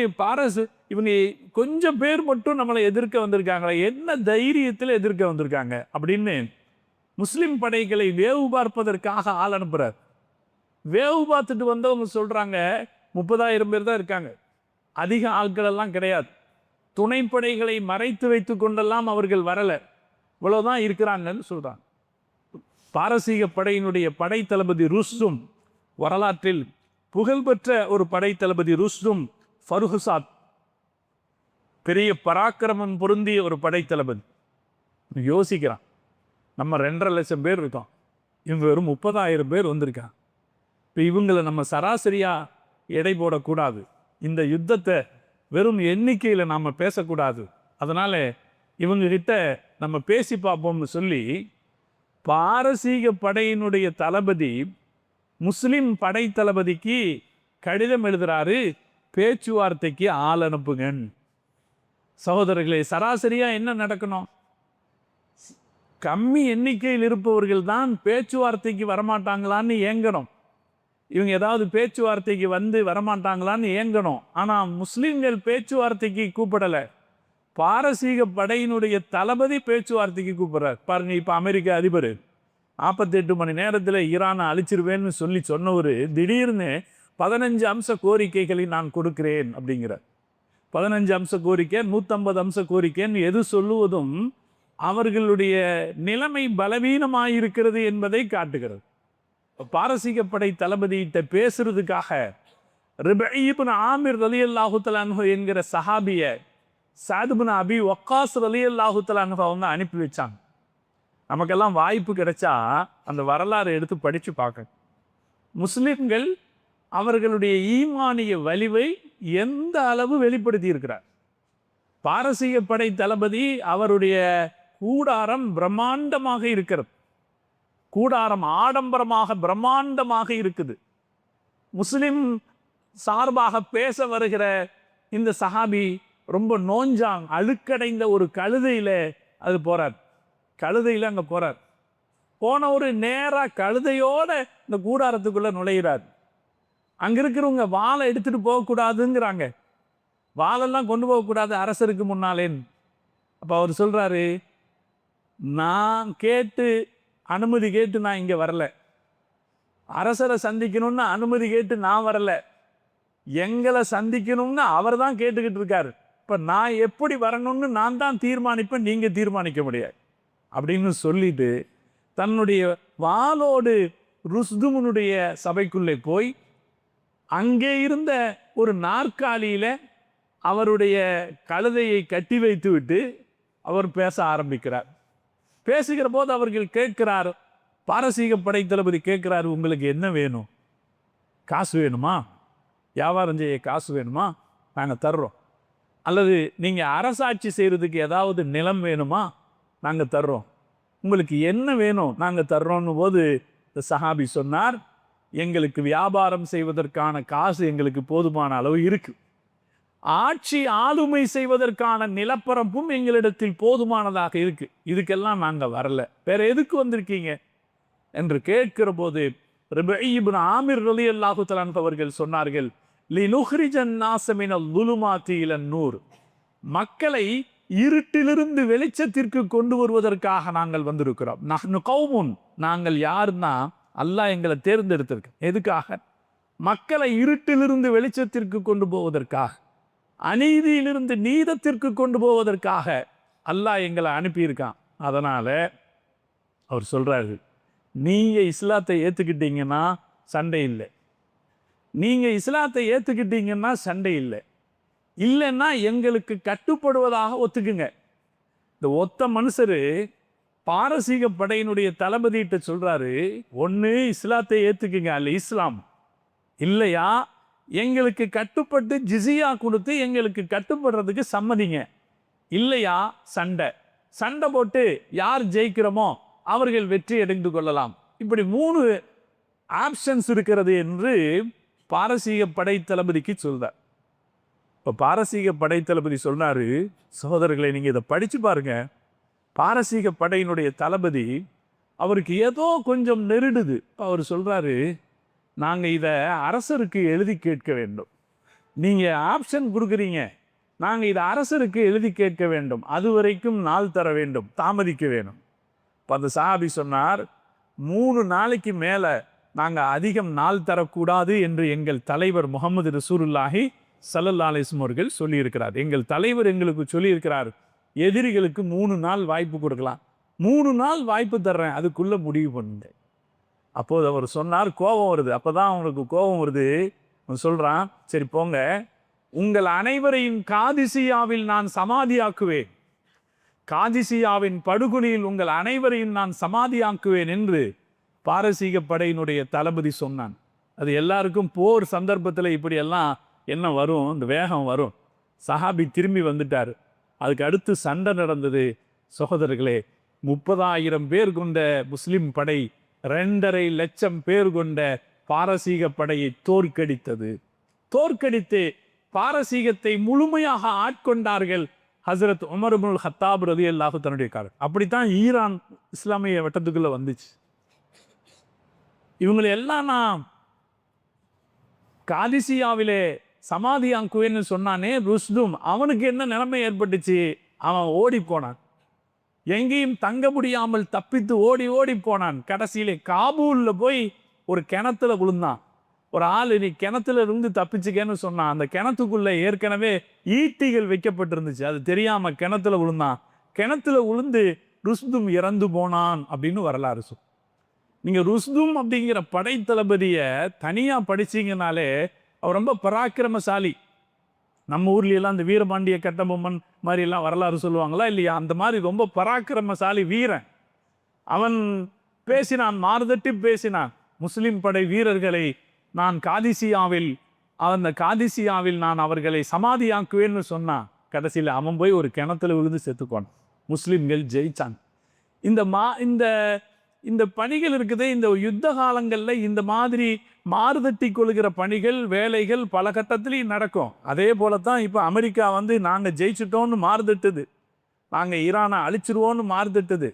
இவங்க கொஞ்சம் பேர் மட்டும் நம்மளை எதிர்க்க வந்திருக்காங்களே, என்ன தைரியத்தில் எதிர்க்க வந்திருக்காங்க அப்படின்னு முஸ்லிம் படைகளை வேவு பார்ப்பதற்காக ஆள் அனுப்புறார். வேவு பார்த்துட்டு வந்தவங்க சொல்றாங்க 30,000 பேர் தான் இருக்காங்க, அதிக ஆட்கள் எல்லாம் கிடையாது, துணைப்படைகளை மறைத்து வைத்து கொண்டெல்லாம் அவர்கள் வரல, இவ்வளவுதான் இருக்கிறாங்கன்னு சொல்றாங்க. பாரசீக படையினுடைய படை தளபதி ருஸ்தும், வரலாற்றில் புகழ்பெற்ற ஒரு படை தளபதி ருஸ்தும் ஃபருஹசாத், பெரிய பராக்கிரமம் பொருந்திய ஒரு படைத்தளபதி. யோசிக்கிறான், நம்ம 2.5 லட்சம் பேர் இருக்கோம், இவங்க வெறும் 30,000 பேர் வந்திருக்காங்க. இப்போ இவங்களை நம்ம சராசரியாக எடை போடக்கூடாது. இந்த யுத்தத்தை வெறும் எண்ணிக்கையில் நாம் பேசக்கூடாது. அதனால் இவங்ககிட்ட நம்ம பேசி பார்ப்போம்னு சொல்லி பாரசீக படையினுடைய தளபதி முஸ்லிம் படை தளபதிக்கு கடிதம் எழுதுறாரு, பேச்சுவார்த்தைக்கு ஆள் அனுப்புங்கன்னு. சகோதரர்களே, சராசரியாக என்ன நடக்கணும்? கம்மி எண்ணிக்கையில் இருப்பவர்கள் தான் பேச்சுவார்த்தைக்கு வரமாட்டாங்களான்னு ஏங்கணும். இவங்க ஏதாவது பேச்சுவார்த்தைக்கு வந்து வரமாட்டாங்களான்னு ஏங்கணும். ஆனால் முஸ்லீம்கள் பேச்சுவார்த்தைக்கு கூப்பிடலை. பாரசீக படையினுடைய தளபதி பேச்சுவார்த்தைக்கு கூப்பிட்றார். பாருங்க, இப்போ அமெரிக்க அதிபர் 48 மணி நேரத்தில் ஈரானை அழிச்சிருவேன்னு சொன்னவர் திடீர்னு 15 அம்ச கோரிக்கைகளை நான் கொடுக்கிறேன் அப்படிங்கிறார். 15 அம்ச கோரிக்கை, 150 அம்ச கோரிக்கைன்னு எது சொல்லுவதும் அவர்களுடைய நிலைமை பலவீனமாயிருக்கிறது என்பதை காட்டுகிறது. பாரசீக படை தளபதியிட்ட பேசுறதுக்காக ரிபஈ இப்னு ஆமிர் ரலியல்லாஹு தஆலா அன்ஹு என்கிற சஹாபிய சஅத் இப்னு அபி வக்காஸ் ரலியல்லாஹு தஆலா அன்ஹு அவங்க அனுப்பி வச்சாங்க. நமக்கெல்லாம் வாய்ப்பு கிடைச்சா அந்த வரலாறு எடுத்து படித்து பார்க்க. முஸ்லிம்கள் அவர்களுடைய ஈமானிய வலிவை எந்த அளவு வெளிப்படுத்தி இருக்கிறார். பாரசீக படை தளபதி அவருடைய கூடாரம் பிரம்மாண்டமாக இருக்கிறது. கூடாரம் ஆடம்பரமாக பிரம்மாண்டமாக இருக்குது. முஸ்லிம் சார்பாக பேச வருகிற இந்த சஹாபி ரொம்ப நோஞ்சாங், அழுக்கடைந்த ஒரு கழுதையில் அது போகிறார். கழுதையில் அங்கே போகிறார். போன ஒரு நேராக கழுதையோட இந்த கூடாரத்துக்குள்ளே நுழைகிறார். அங்கே இருக்கிறவங்க வாளை எடுத்துகிட்டு போகக்கூடாதுங்கிறாங்க. வாளெல்லாம் கொண்டு போகக்கூடாது அரசருக்கு முன்னாலேன்னு. அப்போ அவர் சொல்கிறாரு, நான் அனுமதி கேட்டு நான் இங்கே வரல. அரசரை சந்திக்கணும்னு அனுமதி கேட்டு நான் வரல. எங்களை சந்திக்கணும்னு அவர் தான் கேட்டுக்கிட்டு இருக்காரு. இப்போ நான் எப்படி வரணும்னு நான் தான் தீர்மானிப்பேன், நீங்கள் தீர்மானிக்க முடியாது அப்படின்னு சொல்லிட்டு தன்னுடைய வாளோடு ருஸ்துமுனுடைய சபைக்குள்ளே போய் அங்கே இருந்த ஒரு நாற்காலியில் அவருடைய கழுதையை கட்டி வைத்து விட்டு அவர் பேச ஆரம்பிக்கிறார். பேசுகிற போது அவர்கள் கேட்கிறார், பாரசீக படை தளபதி கேட்கிறார், உங்களுக்கு என்ன வேணும்? காசு வேணுமா? வியாபாரம் செய்ய காசு வேணுமா? நாங்கள் தர்றோம். அல்லது நீங்கள் அரசாட்சி செய்கிறதுக்கு ஏதாவது நிலம் வேணுமா? நாங்கள் தர்றோம். உங்களுக்கு என்ன வேணும்? நாங்கள் தர்றோன்னு போது இந்த சஹாபி சொன்னார், எங்களுக்கு வியாபாரம் செய்வதற்கான காசு எங்களுக்கு போதுமான அளவு இருக்குது. ஆட்சி ஆளுமை செய்வதற்கான நிலப்பரப்பும் எங்களிடத்தில் போதுமானதாக இருக்கு. இதுக்கெல்லாம் நாங்கள் வரல, வேற எதுக்கு வந்திருக்கீங்க என்று கேட்கிற போது ரிபஈ இப்னு ஆமிர் ரலியல்லாஹு தஆலா அன்ஹு அவர்கள் சொன்னார்கள், லினுஹ்ரிஜன் நாஸ மினல் லுலுமாத்தி இலன் நூர், மக்களை இருட்டிலிருந்து வெளிச்சத்திற்கு கொண்டு வருவதற்காக நாங்கள் வந்திருக்கிறோம். நஹ்னு கௌமுன், நாங்கள் யாருன்னா அல்லாஹ் எங்களை தேர்ந்தெடுத்திருக்க. எதுக்காக? மக்களை இருட்டிலிருந்து வெளிச்சத்திற்கு கொண்டு போவதற்காக, அநீதியிலிருந்து நீதத்திற்கு கொண்டு போவதற்காக அல்லாஹ் எங்களை அனுப்பியிருக்கான். அதனால் அவர் சொல்கிறாரு, நீங்கள் இஸ்லாத்தை ஏற்றுக்கிட்டீங்கன்னா சண்டை இல்லை, நீங்கள் இஸ்லாத்தை ஏற்றுக்கிட்டீங்கன்னா சண்டை இல்லை, இல்லைன்னா எங்களுக்கு கட்டுப்படுவதாக ஒத்துக்குங்க. இந்த ஒத்த மனுஷர் பாரசீக படையினுடைய தளபதியிட்ட சொல்கிறாரு, ஒன்று இஸ்லாத்தை ஏற்றுக்குங்க, அல்ல இஸ்லாம், இல்லையா எங்களுக்கு கட்டுப்பட்டு ஜிசியா கொடுத்து எங்களுக்கு கட்டுப்படுறதுக்கு சம்மதிங்க, இல்லையா சண்டை போட்டு யார் ஜெயிக்கிறோமோ அவர்கள் வெற்றி அடைந்து கொள்ளலாம். இப்படி 3 ஆப்ஷன்ஸ் இருக்கிறது என்று பாரசீக படை தளபதிக்கு சொல்றார். இப்போ பாரசீக படை தளபதி சொன்னார், சகோதரர்களை நீங்கள் இதை படித்து பாருங்க. பாரசீக படையினுடைய தளபதி அவருக்கு ஏதோ கொஞ்சம் நெருடுது. அவர் சொல்கிறாரு, நாங்கள் இதை அரசருக்கு எழுதி கேட்க வேண்டும். நீங்கள் ஆப்ஷன் கொடுக்குறீங்க, நாங்கள் இதை அரசருக்கு எழுதி கேட்க வேண்டும், அது வரைக்கும் நாள் தர வேண்டும், தாமதிக்க வேணும். இப்போ அந்த சஹாபி சொன்னார், 3 நாளைக்கு மேலே நாங்கள் அதிகம் நாள் தரக்கூடாது என்று எங்கள் தலைவர் முகமது ரசூலுல்லாஹி ஸல்லல்லாஹு அலைஹி வஸல்லம் அவர்கள் சொல்லியிருக்கிறார். எங்கள் தலைவர் எங்களுக்கு சொல்லியிருக்கிறார், எதிரிகளுக்கு 3 நாள் வாய்ப்பு கொடுக்கலாம், 3 நாள் வாய்ப்பு தர்றேன், அதுக்குள்ளே முடிவு பண்ணுங்க. அப்போது அவர் சொன்னார், கோபம் வருது. அப்போ தான் அவனுக்கு கோபம் வருது. அவன் சொல்கிறான், சரி போங்க, உங்கள் அனைவரையும் காதிசியாவில் நான் சமாதியாக்குவேன், காதிசியாவின் படுகொலியில் உங்கள் அனைவரையும் நான் சமாதியாக்குவேன் என்று பாரசீக படையினுடைய தளபதி சொன்னான். அது எல்லாருக்கும் போர் சந்தர்ப்பத்தில் இப்படியெல்லாம் என்ன வரும், இந்த வேகம் வரும். சஹாபி திரும்பி வந்துட்டார். அதுக்கு அடுத்து சண்டை நடந்தது. சகோதரர்களே, 30,000 பேர் கொண்ட முஸ்லிம் படை 2.5 லட்சம் பேர் கொண்ட பாரசீக படையை தோற்கடித்து பாரசீகத்தை முழுமையாக ஆட்கொண்டார்கள் ஹசரத் உமர் இப்னுல் ஹத்தாப் ரலியல்லாஹு தன்னுடைய காலம். அப்படித்தான் ஈரான் இஸ்லாமிய வட்டத்துக்குள்ள வந்துச்சு. இவங்களை எல்லாம் நான் காதிசியாவிலே சமாதியாக்குவேன்னு சொன்னானே ருஸ்தும், அவனுக்கு என்ன நிலைமை ஏற்பட்டுச்சு? அவன் ஓடி போனான், எங்கேயும் தங்க முடியாமல் தப்பித்து ஓடி போனான். கடைசியிலே காபூலில் போய் ஒரு கிணத்துல விழுந்தான். ஒரு ஆள் நீ கிணத்துல இருந்து தப்பிச்சுக்கேன்னு சொன்னான். அந்த கிணத்துக்குள்ள ஏற்கனவே ஈட்டிகள் வைக்கப்பட்டிருந்துச்சு, அது தெரியாம கிணத்துல விழுந்தான். கிணத்துல விழுந்து ருஸ்தும் இறந்து போனான் அப்படின்னு வரலாறு சொல். நீங்க ருஸ்தும் அப்படிங்கிற படை தளபதியை தனியா படிச்சீங்கனாலே அவர் ரொம்ப பராக்கிரமசாலி. நம்ம ஊர்லாம் இந்த வீரபாண்டிய கட்டபொம்மன் மாதிரி எல்லாம் வரலாறு சொல்லுவாங்களா இல்லையா? அந்த மாதிரி ரொம்ப பராக்கிரமசாலி வீரன். அவன் பேசினான், மாறுதட்டி பேசினான். முஸ்லிம் படை வீரர்களை நான் காதிசியாவில் நான் அவர்களை சமாதியாக்குவேன்னு சொன்னான். கடைசியில் அவன் போய் ஒரு கிணத்துல விழுந்து செத்துக்கோன். முஸ்லிம்கள் ஜெயிச்சான். இந்த பணிகள் இருக்குது. இந்த யுத்த காலங்களில் இந்த மாதிரி மாறுதட்டி கொள்கிற பணிகள், வேலைகள் பல கட்டத்திலையும் நடக்கும். அதே போலத்தான் இப்போ அமெரிக்கா நாங்கள் ஜெயிச்சிட்டோன்னு மாறுதட்டுது, நாங்கள் ஈரானை அழிச்சிருவோன்னு மாறுதட்டுது.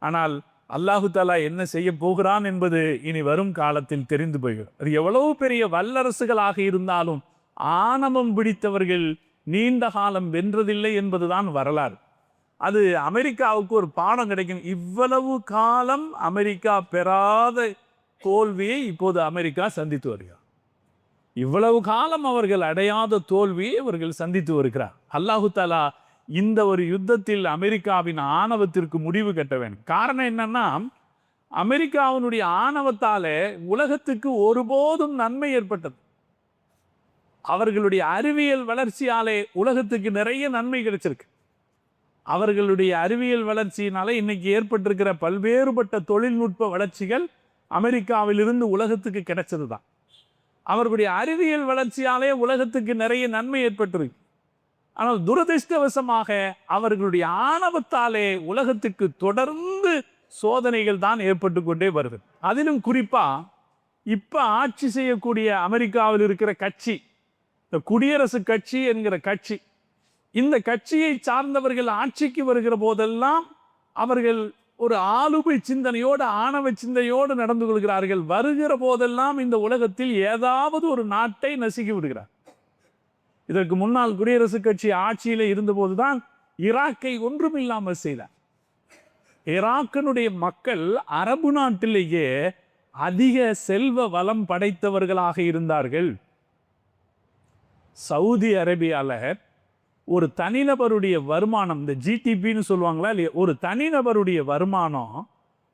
ஆனால் அல்லாஹு தாலா என்ன செய்ய போகிறான் என்பது இனி வரும் காலத்தில் தெரிந்து போய்விடும். அது எவ்வளவு பெரிய வல்லரசுகளாக இருந்தாலும் ஆணவம் பிடித்தவர்கள் நீண்ட காலம் வென்றதில்லை என்பதுதான் வரலாறு. அது அமெரிக்காவுக்கு ஒரு பாடம் கிடைக்கும். இவ்வளவு காலம் அமெரிக்கா பெறாத தோல்வியை இப்போது அமெரிக்கா சந்தித்து வருகிறார். இவ்வளவு காலம் அவர்கள் அடையாத தோல்வியை அவர்கள் சந்தித்து வருகிறார். அல்லாஹு தாலா இந்த ஒரு யுத்தத்தில் அமெரிக்காவின் ஆணவத்திற்கு முடிவு கட்ட வேண்டும். காரணம் என்னன்னா, அமெரிக்காவினுடைய ஆணவத்தாலே உலகத்துக்கு ஒருபோதும் நன்மை ஏற்பட்டது. அவர்களுடைய அறிவியல் வளர்ச்சியாலே உலகத்துக்கு நிறைய நன்மை கிடைச்சிருக்கு. அவர்களுடைய அறிவியல் வளர்ச்சியினால இன்னைக்கு ஏற்பட்டிருக்கிற பல்வேறுபட்ட தொழில்நுட்ப வளர்ச்சிகள் அமெரிக்காவிலிருந்து உலகத்துக்கு கிடைச்சது தான். அவர்களுடைய அறிவியல் வளர்ச்சியாலே உலகத்துக்கு நிறைய நன்மை ஏற்பட்டிருக்கு. ஆனால் துரதிர்ஷ்டவசமாக அவர்களுடைய ஆணவத்தாலே உலகத்துக்கு தொடர்ந்து சோதனைகள் தான் ஏற்பட்டு கொண்டே வருது. அதிலும் குறிப்பா இப்ப ஆட்சி செய்யக்கூடிய அமெரிக்காவில் இருக்கிற கட்சி, இந்த குடியரசு கட்சி என்கிற கட்சி, இந்த கட்சியை சார்ந்தவர்கள் ஆட்சிக்கு வருகிற போதெல்லாம் அவர்கள் ஒரு ஆளுமை சிந்தனையோடு, ஆணவ சிந்தனையோடு நடந்து கொள்கிறார்கள். வருகிற போதெல்லாம் இந்த உலகத்தில் ஏதாவது ஒரு நாட்டை நசுக்கி விடுகிறார். இதற்கு முன்னால் குடியரசுக் கட்சி ஆட்சியில இருந்தபோதுதான் ஈராக்கை ஒன்றுமில்லாமல் செய்தார். ஈராக்கினுடைய மக்கள் அரபு நாட்டிலேயே அதிக செல்வ வளம் படைத்தவர்களாக இருந்தார்கள். சவுதி அரேபியால ஒரு தனிநபருடைய வருமானம், இந்த ஜிடிபின்னு சொல்லுவாங்களா இல்லையா, ஒரு தனிநபருடைய வருமானம்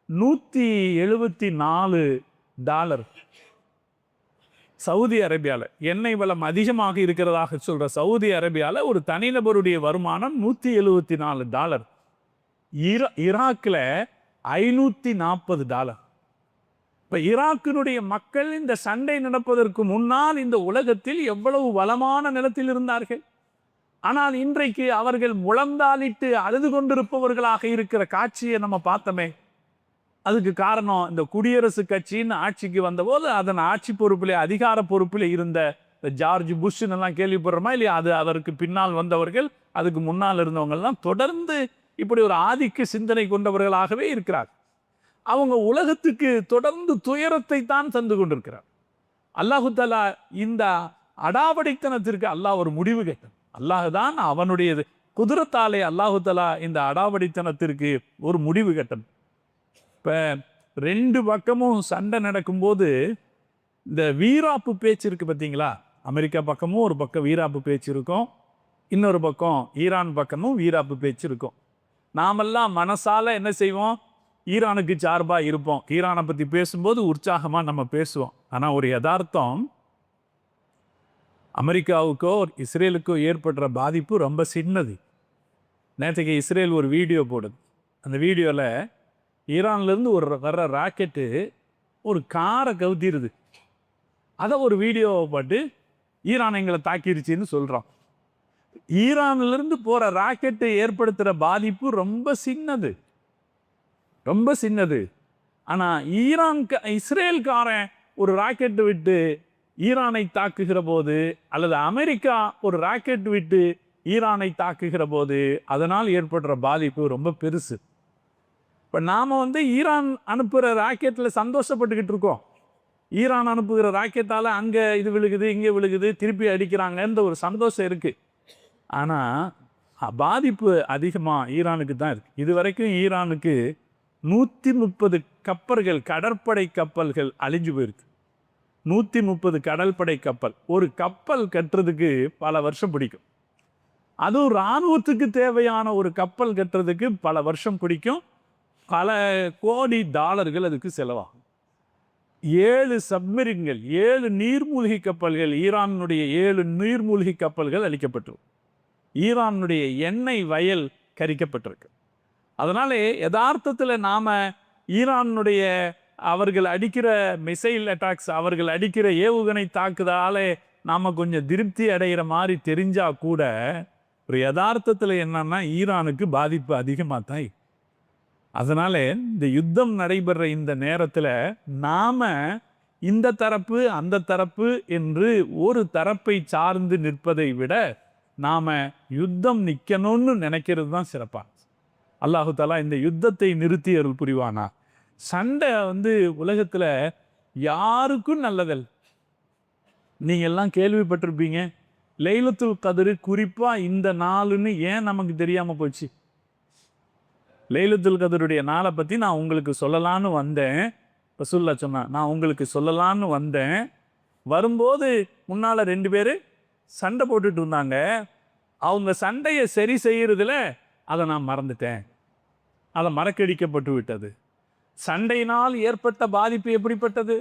$174. சவுதி அரேபியாவில் எண்ணெய் வளம் அதிகமாக இருக்கிறதாக சொல்ற சவுதி அரேபியாவில் ஒரு தனிநபருடைய வருமானம் $174. ஈராக்கில் $540. இப்போ ஈராக்கினுடைய மக்கள் இந்த சண்டை நடப்பதற்கு முன்னால் இந்த உலகத்தில் எவ்வளவு வளமான நிலத்தில் இருந்தார்கள். ஆனால் இன்றைக்கு அவர்கள் முழந்தாளிட்டு அழுது கொண்டிருப்பவர்களாக இருக்கிற காட்சியை நம்ம பார்த்தோமே. அதுக்கு காரணம் இந்த குடியரசு கட்சின்னு ஆட்சிக்கு வந்தபோது அதன் ஆட்சி பொறுப்பிலே, அதிகார பொறுப்பில் இருந்த ஜார்ஜ் புஷ்ன்னு எல்லாம் கேள்விப்படுறோமா இல்லையா? அது அதற்கு பின்னால் வந்தவர்கள், அதுக்கு முன்னால் இருந்தவங்கெல்லாம் தொடர்ந்து இப்படி ஒரு ஆதிக்க சிந்தனை கொண்டவர்களாகவே இருக்கிறார். அவங்க உலகத்துக்கு தொடர்ந்து துயரத்தை தான் தந்து கொண்டிருக்கிறார். அல்லாஹு தஆலா இந்த அடாவடித்தனத்திற்கு அல்லாஹ் ஒரு முடிவு கேட்டான். அல்லாஹ் தான் அவனுடைய குதிரத்தாலே அல்லாஹு தஆலா இந்த அடாவடித்தனத்திற்கு ஒரு முடிவு கட்டன். இப்போ 2 பக்கமும் சண்டை நடக்கும்போது இந்த வீராப்பு பேச்சு இருக்கு பார்த்தீங்களா? அமெரிக்கா பக்கமும் ஒரு பக்கம் வீராப்பு பேச்சு இருக்கும், இன்னொரு பக்கம் ஈரான் பக்கமும் வீராப்பு பேச்சு இருக்கும். நாமெல்லாம் மனசால என்ன செய்வோம்? ஈரானுக்கு சார்பாக இருப்போம். ஈரானை பற்றி பேசும்போது உற்சாகமாக நம்ம பேசுவோம். ஆனால் ஒரு யதார்த்தம், அமெரிக்காவுக்கோ இஸ்ரேலுக்கோ ஏற்படுற பாதிப்பு ரொம்ப சின்னது. நேற்றுக்கு இஸ்ரேல் ஒரு வீடியோ போடுது. அந்த வீடியோவில் ஈரான்லேருந்து வர்ற ராக்கெட்டு ஒரு காரை கவுத்திடுது. அதை ஒரு வீடியோவை போட்டு ஈரான் எங்களை தாக்கிருச்சின்னு சொல்கிறோம். ஈரான்லேருந்து போகிற ராக்கெட்டு ஏற்படுத்துகிற பாதிப்பு ரொம்ப சின்னது, ரொம்ப சின்னது. ஆனால் இஸ்ரேல்காரன் ஒரு ராக்கெட்டு விட்டு ஈரானை தாக்குகிற போது, அல்லது அமெரிக்கா ஒரு ராக்கெட் விட்டு ஈரானை தாக்குகிற போது அதனால் ஏற்படுற பாதிப்பு ரொம்ப பெருசு. இப்போ நாம் ஈரான் அனுப்புகிற ராக்கெட்டில் சந்தோஷப்பட்டுக்கிட்டு இருக்கோம். ஈரான் அனுப்புகிற ராக்கெட்டால் அங்கே இது விழுகுது, இங்கே விழுகுது, திருப்பி அடிக்கிறாங்கன்ற ஒரு சந்தோஷம் இருக்குது. ஆனால் பாதிப்பு அதிகமாக ஈரானுக்கு தான் இருக்குது. இது வரைக்கும் ஈரானுக்கு 130 கப்பல்கள், கடற்படை கப்பல்கள் அழிஞ்சு போயிருக்கு. 130 கடற்படை கப்பல். ஒரு கப்பல் கட்டுறதுக்கு பல வருஷம் பிடிக்கும். அதுவும் இராணுவத்துக்கு தேவையான ஒரு கப்பல் கட்டுறதுக்கு பல வருஷம் பிடிக்கும். பல கோடி டாலர்கள் அதுக்கு செலவாகும். 7 சப்மரீன்கள், 7 நீர்மூழ்கி கப்பல்கள், ஈரானுடைய 7 நீர்மூழ்கி கப்பல்கள் அழிக்கப்பட்டிருக்கு. ஈரானுடைய எண்ணெய் வயல் கரிக்கப்பட்டிருக்கு. அதனாலே யதார்த்தத்தில் நாம் ஈரானுடைய அவர்கள் அடிக்கிற மிசைல் அட்டாக்ஸ், அவர்கள் அடிக்கிற ஏவுகணை தாக்குதலாலே நாம் கொஞ்சம் திருப்தி அடைகிற மாதிரி தெரிஞ்சால் கூட ஒரு யதார்த்தத்தில் என்னன்னா ஈரானுக்கு பாதிப்பு அதிகமாக தான். அதனால இந்த யுத்தம் நடைபெற இந்த நேரத்தில் நாம் இந்த தரப்பு அந்த தரப்பு என்று ஒரு தரப்பை சார்ந்து நிற்பதை விட நாம் யுத்தம் நிற்கணும்னு நினைக்கிறது தான் சிறப்பாக. அல்லாஹு தஆலா இந்த யுத்தத்தை நிறுத்தி அருள் புரிவானா. சண்டை உலகத்தில் யாருக்கும் நல்லதல்ல. நீங்கள் எல்லாம் கேள்விப்பட்டிருப்பீங்க, லைலத்துல் கத்ர் குறிப்பாக இந்த நாளுன்னு ஏன் நமக்கு தெரியாமல் போச்சு? லைலத்துல் கத்ருடைய நாளை பற்றி நான் உங்களுக்கு சொல்லலான்னு வந்தேன். ரசூலுல்லாஹ் சொன்னான், நான் உங்களுக்கு சொல்லலான்னு வந்தேன். வரும்போது முன்னால் 2 பேர் சண்டை போட்டுட்டு இருந்தாங்க. அவங்க சண்டையை சரி செய்கிறதுல அதை நான் மறந்துட்டேன். அதை மறக்கடிக்கப்பட்டு விட்டது. சண்டையினால் ஏற்பட்ட பாதிப்பு எப்படிப்பட்டது?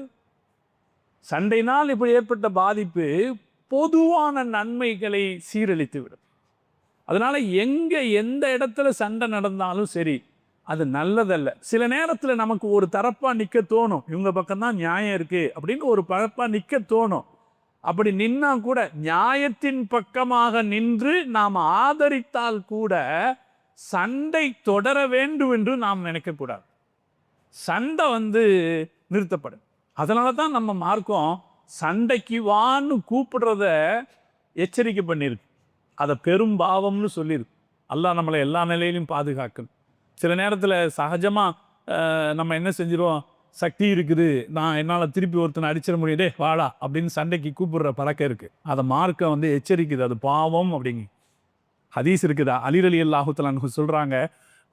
சண்டையினால் இப்படி ஏற்பட்ட பாதிப்பு பொதுவான நன்மைகளை சீரழித்து விடும். அதனால எந்த இடத்துல சண்டை நடந்தாலும் சரி, அது நல்லதல்ல. சில நேரத்தில் நமக்கு ஒரு தரப்பாக நிற்க தோணும், இவங்க பக்கம்தான் நியாயம் இருக்குது அப்படின்னு ஒரு பரப்பாக நிற்க தோணும். அப்படி நின்னா கூட, நியாயத்தின் பக்கமாக நின்று நாம் ஆதரித்தால் கூட சண்டை தொடர வேண்டும் என்று நாம் நினைக்கக்கூடாது. சண்டை நிறுத்தப்படும். அதனால தான் நம்ம மார்க்கம் சண்டைக்கு வான்னு கூப்பிடுறத எச்சரிக்கை பண்ணியிருக்கு. அதை பெரும் பாவம்னு சொல்லியிருக்கு. அல்லாஹ் நம்மளை எல்லா நிலையிலும் பாதுகாக்கணும். சில நேரத்தில் சகஜமாக நம்ம என்ன செஞ்சிருவோம், சக்தி இருக்குது, நான் என்னால் திருப்பி ஒருத்தனை அடிச்சிட முடியுதே வாடா அப்படின்னு சண்டைக்கு கூப்பிடுற பழக்கம் இருக்குது. அதை மார்க்கம் எச்சரிக்குது, அது பாவம் அப்படிங்க. ஹதீஸ் இருக்குதா, அலி ரலியல்லாஹு தஆலா அன்ஹு சொல்கிறாங்க,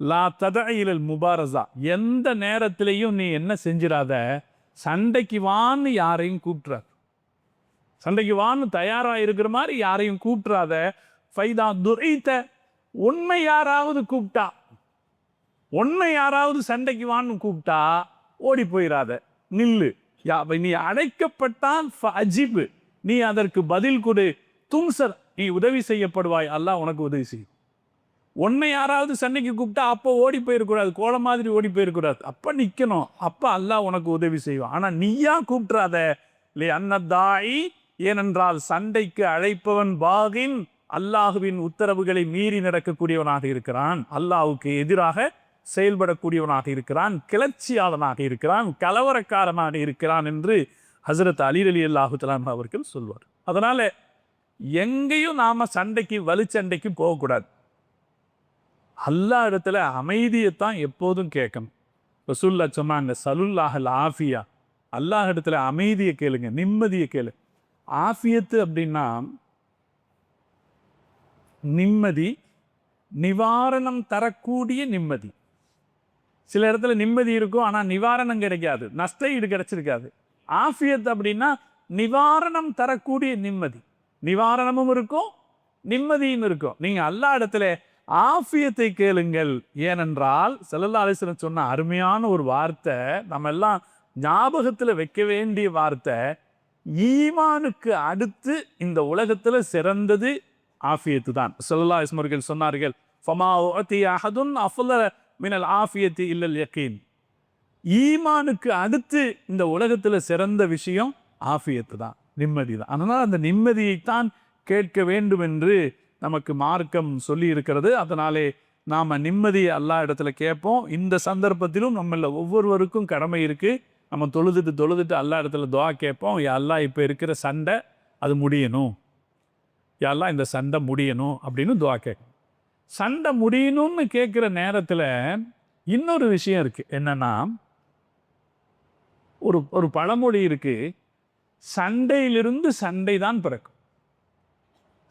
லா ததஇலல் முபாரஸா, எந்த நேரத்திலையும் நீ என்ன செஞ்சிடாத, சண்டைக்கு வான்னு யாரையும் கூப்பிட்றாத, சண்டைக்கு வான்னு தயாராக இருக்கிற மாதிரி யாரையும் கூப்பிட்றாத. ஃபைதா துரைத்த, உன்னை யாராவது கூப்பிட்டா, உன்னை யாராவது சண்டைக்கு வான்னு கூப்பிட்டா ஓடி போயிடாத, நில்லு. நீ அழைக்கப்பட்டால் ஃபஅஜிப், நீ அதற்கு பதில் கொடு. தும்சர், நீ உதவி செய்யப்படுவாய், அல்லாஹ் உனக்கு உதவி செய்யும். உன்னை யாராவது சண்டைக்கு கூப்பிட்டா அப்போ ஓடி போயிடக்கூடாது, கோல மாதிரி ஓடி போயிடக்கூடாது, அப்போ நிற்கணும், அப்போ அல்லாஹ் உனக்கு உதவி செய்வான். ஆனால் நீயா கூப்பிட்றாத. லே அன்னதாயி, ஏனென்றால் சண்டைக்கு அழைப்பவன் பாகின், அல்லாஹுவின் உத்தரவுகளை மீறி நடக்கக்கூடியவனாக இருக்கிறான், அல்லாஹுக்கு எதிராக செயல்படக்கூடியவனாக இருக்கிறான், கிளர்ச்சியாளனாக இருக்கிறான், கலவரக்காரனாக இருக்கிறான் என்று ஹஸரத் அலி ரலியல்லாஹு தஆலா அவர்கள் சொல்வார். அதனால எங்கேயும் நாம சண்டைக்கு வலுச்சண்டைக்கு போகக்கூடாது. அல்லாஹ் இடத்துல அமைதியைத்தான் எப்போதும் கேட்கணும். ரசூலுல்லாஹ் சொன்னாங்க, சலுல்லாஹல் ஆஃபியா, அல்லாஹ் இடத்துல அமைதியை கேளுங்க, நிம்மதியை கேளு. ஆஃபியத்து அப்படின்னா நிம்மதி, நிவாரணம் தரக்கூடிய நிம்மதி. சில இடத்துல நிம்மதி இருக்கும், ஆனால் நிவாரணம் கிடைக்காது, நஷ்ட ஈடு கிடைச்சிருக்காது. ஆஃபியத் அப்படின்னா நிவாரணம் தரக்கூடிய நிம்மதி. நிவாரணமும் இருக்கும், நிம்மதியும் இருக்கும். நீங்கள் அல்லாஹ் இடத்துல ஆஃபியத்தை கேளுங்கள். ஏனென்றால் ஸல்லல்லாஹு அலைஹி வஸல்லம் சொன்ன அருமையான ஒரு வார்த்தை, நம்ம எல்லாம் ஞாபகத்தில் வைக்க வேண்டிய வார்த்தை. ஈமானுக்கு அடுத்து இந்த உலகத்துல சிறந்தது ஆஃபியத்து தான். ஸல்லல்லாஹு அலைஹி வஸல்லம் சொன்னார்கள், ஃபமா உஅதிய அஹதுன் அஃலல மினல் ஆஃபியத்தி இல்லல் யகீன். ஈமானுக்கு அடுத்து இந்த உலகத்துல சிறந்த விஷயம் ஆஃபியத்து தான், நிம்மதி தான். அதனால் அந்த நிம்மதியைத்தான் கேட்க வேண்டும் என்று நமக்கு மார்க்கம் சொல்லி இருக்கிறது. அதனாலே நாம் நிம்மதியை அல்லாஹ் இடத்துல கேட்போம். இந்த சந்தர்ப்பத்திலும் நம்மள ஒவ்வொருவருக்கும் கடமை இருக்குது. நம்ம தொழுதுட்டு அல்லாஹ் இடத்துல துஆ கேட்போம். யா அல்லாஹ் இப்போ இருக்கிற சண்டை அது முடியணும், யா அல்லாஹ் இந்த சண்டை முடியணும் அப்படின்னு துஆ கேட்கணும். சண்டை முடியணும்னு கேட்குற நேரத்தில் இன்னொரு விஷயம் இருக்குது. என்னென்னா, ஒரு பழமொழி இருக்குது, சண்டையிலிருந்து சண்டை தான் பிறக்கும்.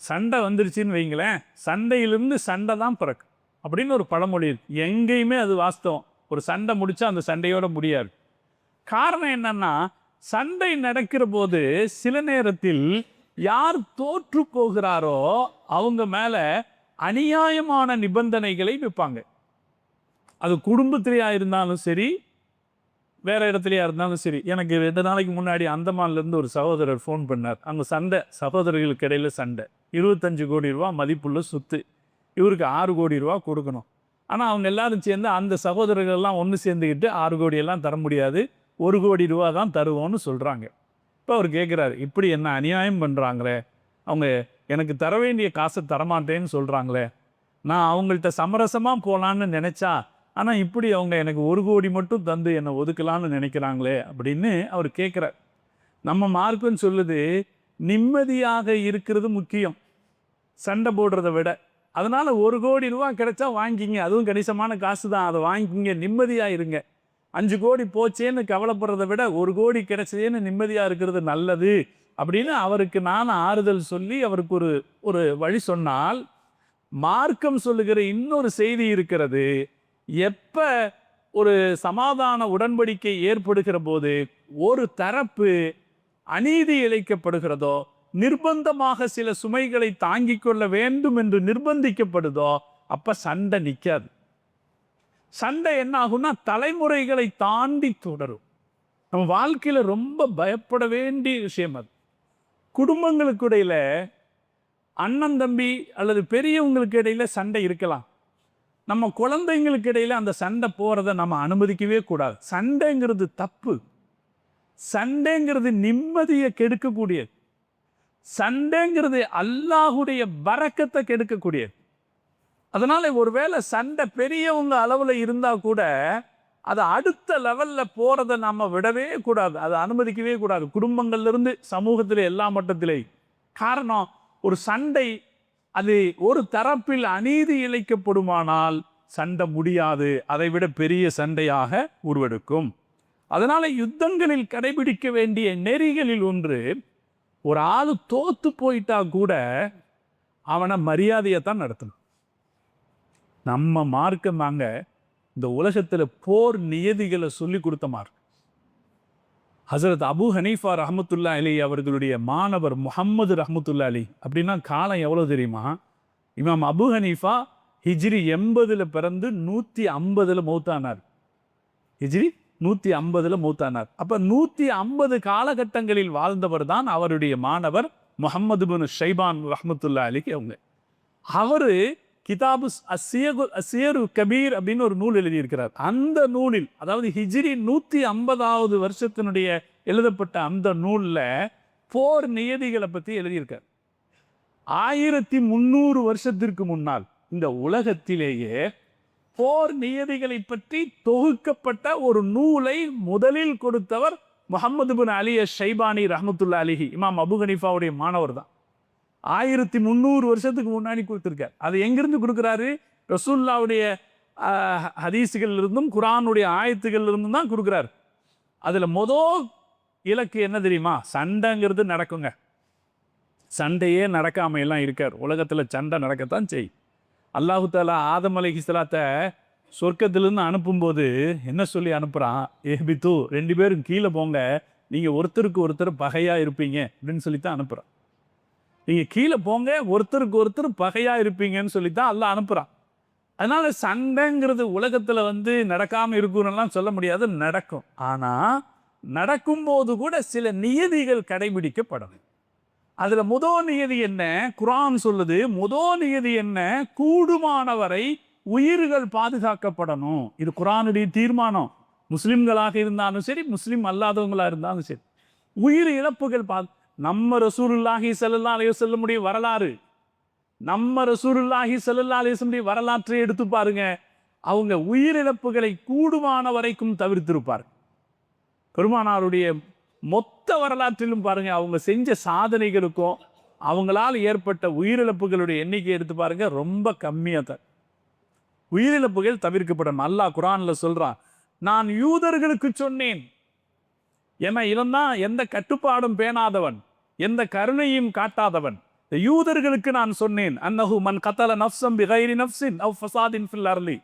சண்டை வந்துருச்சுன்னு வைங்களேன், சண்டையிலிருந்து சண்டை தான் பிறக்கும் அப்படின்னு ஒரு பழமொழி இருக்கு. எங்கேயுமே அது வாஸ்தவம். ஒரு சண்டை முடிச்சா அந்த சண்டையோட முடியாது. காரணம் என்னன்னா, சண்டை நடக்கிற போது சில நேரத்தில் யார் தோற்று போகிறாரோ அவங்க மேல அநியாயமான நிபந்தனைகளை வைப்பாங்க. அது குடும்பத்திலேயா இருந்தாலும் சரி, வேற இடத்துலையா இருந்தாலும் சரி. எனக்கு 2 நாளைக்கு முன்னாடி அந்தமான்லேருந்து ஒரு சகோதரர் ஃபோன் பண்ணார். அங்கே சண்டை, சகோதரர்களுக்கு இடையில சண்டை. 25 கோடி ரூபா மதிப்புள்ள சொத்து, இவருக்கு 6 கோடி ரூபா கொடுக்கணும். ஆனால் அவங்க எல்லாரும் சேர்ந்து, அந்த சகோதரர்கள்லாம் ஒன்று சேர்ந்துக்கிட்டு 6 கோடியெல்லாம் தர முடியாது, 1 கோடி ரூபா தான் தருவோம்னு சொல்கிறாங்க. இப்போ அவர் கேட்குறாரு, இப்படி என்ன அநியாயம் பண்ணுறாங்களே, அவங்க எனக்கு தர வேண்டிய காசை தரமாட்டேன்னு சொல்கிறாங்களே, நான் அவங்கள்ட்ட சமரசமாக போகலான்னு நினச்சா, ஆனால் இப்படி அவங்க எனக்கு 1 கோடி மட்டும் தந்து என்னை ஒதுக்கலான்னு நினைக்கிறாங்களே அப்படின்னு அவர் கேட்குறார். நம்ம மார்க்குன்னு சொல்லுது, நிம்மதியாக இருக்கிறது முக்கியம் சண்டை போடுறதை விட. அதனால் 1 கோடி ரூபா கிடைச்சா வாங்கிங்க, அதுவும் கணிசமான காசு தான், அதை வாங்கிக்கிங்க, நிம்மதியாக இருங்க. 5 கோடி போச்சேன்னு கவலைப்படுறதை விட 1 கோடி கிடைச்சேன்னு நிம்மதியாக இருக்கிறது நல்லது அப்படின்னு அவருக்கு நான் ஆறுதல் சொல்லி அவருக்கு ஒரு வழி சொன்னால், மார்க்கம் சொல்லுகிற இன்னொரு செய்தி இருக்கிறது. எப்போ ஒரு சமாதான உடன்படிக்கை ஏற்படுகிற போது ஒரு தரப்பு அநீதி இழைக்கப்படுகிறதோ, நிர்பந்தமாக சில சுமைகளை தாங்கிக் கொள்ள வேண்டும் என்று நிர்பந்திக்கப்படுதோ, அப்ப சண்டை நிற்காது. சண்டை என்ன ஆகும்னா தலைமுறைகளை தாண்டி தொடரும். நம்ம வாழ்க்கையில ரொம்ப பயப்பட வேண்டிய விஷயம் அது. குடும்பங்களுக்கு இடையில, அண்ணன் தம்பி அல்லது பெரியவங்களுக்கு இடையில சண்டை இருக்கலாம். நம்ம குழந்தைங்களுக்கு இடையில அந்த சண்டை போறதை நம்ம அனுமதிக்கவே கூடாது. சண்டைங்கிறது தப்பு. சண்டைங்கிறது நிம்மதியை கெடுக்கக்கூடியது. சண்டைங்கிறது அல்லாஹுடைய பரக்கத்தை கெடுக்கக்கூடியது. அதனால ஒருவேளை சண்டை பெரியவங்க அளவில் இருந்தா கூட அதை அடுத்த லெவல்ல போறதை நம்ம விடவே கூடாது, அதை அனுமதிக்கவே கூடாது, குடும்பங்கள்ல இருந்து சமூகத்திலே எல்லா மட்டத்திலேயும். காரணம், ஒரு சண்டை அது ஒரு தரப்பில் அநீதி இழைக்கப்படுமானால் சண்டை முடியாது, அதை விட பெரிய சண்டையாக உருவெடுக்கும். அதனால யுத்தங்களில் கடைபிடிக்க வேண்டிய நெறிகளில் ஒன்று, ஒரு ஆள் தோத்து போயிட்டா கூட அவனை மரியாதையை தான் நடத்தணும். நம்ம மார்க்கம் தாங்க இந்த உலகத்தில் போர் நியதிகளை சொல்லி கொடுத்த மார்க்கம். ஹசரத் அபு ஹனீஃபா ரஹமத்துல்லா அலி அவர்களுடைய மாணவர் முஹம்மது ரஹமத்துல்லா அலி. அப்படின்னா காலம் எவ்வளோ தெரியுமா? இமாம் அபு ஹனீஃபா ஹிஜ்ரி 80 பிறந்து 150 மௌத்தானார். ஹிஜ்ரி 150 மௌத்தானார். அப்போ 150 காலகட்டங்களில் வாழ்ந்தவர் தான் அவருடைய மாணவர் முஹம்மது பின் ஷைபான் ரஹமத்துல்லா அலிக்கு. அவர் கிதாபு அஸ்ஸியரு கபீர் அப்படின்னு ஒரு நூல் எழுதியிருக்கிறார். அந்த நூலில், அதாவது ஹிஜ்ரி 150வது வருஷத்தினுடைய எழுதப்பட்ட அந்த நூலில் போர் நியதிகளை பற்றி எழுதியிருக்கார். 1300 வருஷத்திற்கு முன்னால் இந்த உலகத்திலேயே போர் நியதிகளை பற்றி தொகுக்கப்பட்ட ஒரு நூலை முதலில் கொடுத்தவர் முஹம்மது பின் அலி ஷைபானி ரஹமத்துல்லா அலிஹி. இமாம் அபு ஹனீஃபாவுடைய மாணவர் தான். 1300 வருஷத்துக்கு முன்னாடி கொடுத்துருக்கார். அது எங்கிருந்து கொடுக்குறாரு? ரசூலுல்லாவுடைய ஹதீஸுகள் இருந்தும் குரானுடைய ஆயத்துகள் இருந்தும் தான் கொடுக்குறாரு. அதில் மொதல் இலக்கு என்ன தெரியுமா? சண்டைங்கிறது நடக்குங்க. சண்டையே நடக்காம எல்லாம் இருக்கார். உலகத்தில் சண்டை நடக்கத்தான் செய்யும். அல்லாஹு தாலா ஆதம் அலைஹிஸ்ஸலாத்தை சொர்க்கத்திலிருந்து அனுப்பும்போது என்ன சொல்லி அனுப்புகிறான்? ஏபித்து, 2 பேரும் கீழே போங்க, நீங்கள் ஒருத்தருக்கு ஒருத்தர் பகையாக இருப்பீங்க அப்படின்னு சொல்லித்தான் அனுப்புகிறான். நீங்கள் கீழே போங்க, ஒருத்தருக்கு ஒருத்தர் பகையாக இருப்பீங்கன்னு சொல்லித்தான் அல்லாஹ் அனுப்புகிறான். அதனால் சண்டைங்கிறது உலகத்தில் நடக்காமல் இருக்குன்னெல்லாம் சொல்ல முடியாது, நடக்கும். ஆனால் நடக்கும்போது கூட சில நியதிகள் கடைபிடிக்கப்படணும். அதுல முதல் நியதி என்ன? குர்ஆன் சொல்லுது, முதல் நியதி என்ன? கூடுமானவரை உயிர்கள் பாதுகாக்கப்படணும். இது குர்ஆனுடைய தீர்மானம். முஸ்லிம்களாக இருந்தாலும் சரி, முஸ்லிம் அல்லாதவங்களா இருந்தாலும் சரி, உயிர் இழப்புகள் நம்ம ரசூலுல்லாஹி ஸல்லல்லாஹு அலைஹி வஸல்லமுடைய வரலாறு, நம்ம ரசூலுல்லாஹி ஸல்லல்லாஹு அலைஹி வஸல்லமுடைய வரலாற்றை எடுத்து பாருங்க. அவங்க உயிரிழப்புகளை கூடுமான வரைக்கும் தவிர்த்திருப்பார். பெருமானாருடைய மொத்த வரலாற்றிலும் பாருங்க, அவங்க செஞ்ச சாதனைகளுக்கும் அவங்களால் ஏற்பட்ட உயிரிழப்புகளுடைய எண்ணிக்கை எடுத்து பாருங்க, ரொம்ப கம்மியாக தான் உயிரிழப்புகள் தவிர்க்கப்படும். அல்லாஹ் குர்ஆன்ல சொல்றான், நான் யூதர்களுக்கு சொன்னேன். ஏன்னா இவன் தான் எந்த கட்டுப்பாடும் பேணாதவன், எந்த கருணையும் காட்டாதவன். யூதர்களுக்கு நான் சொன்னேன், அன்னஹு மன் கதல நஃப்ஸன் பிகைரி நஃப்ஸின் அவ் ஃபஸாதின் ஃபில் அர்லி,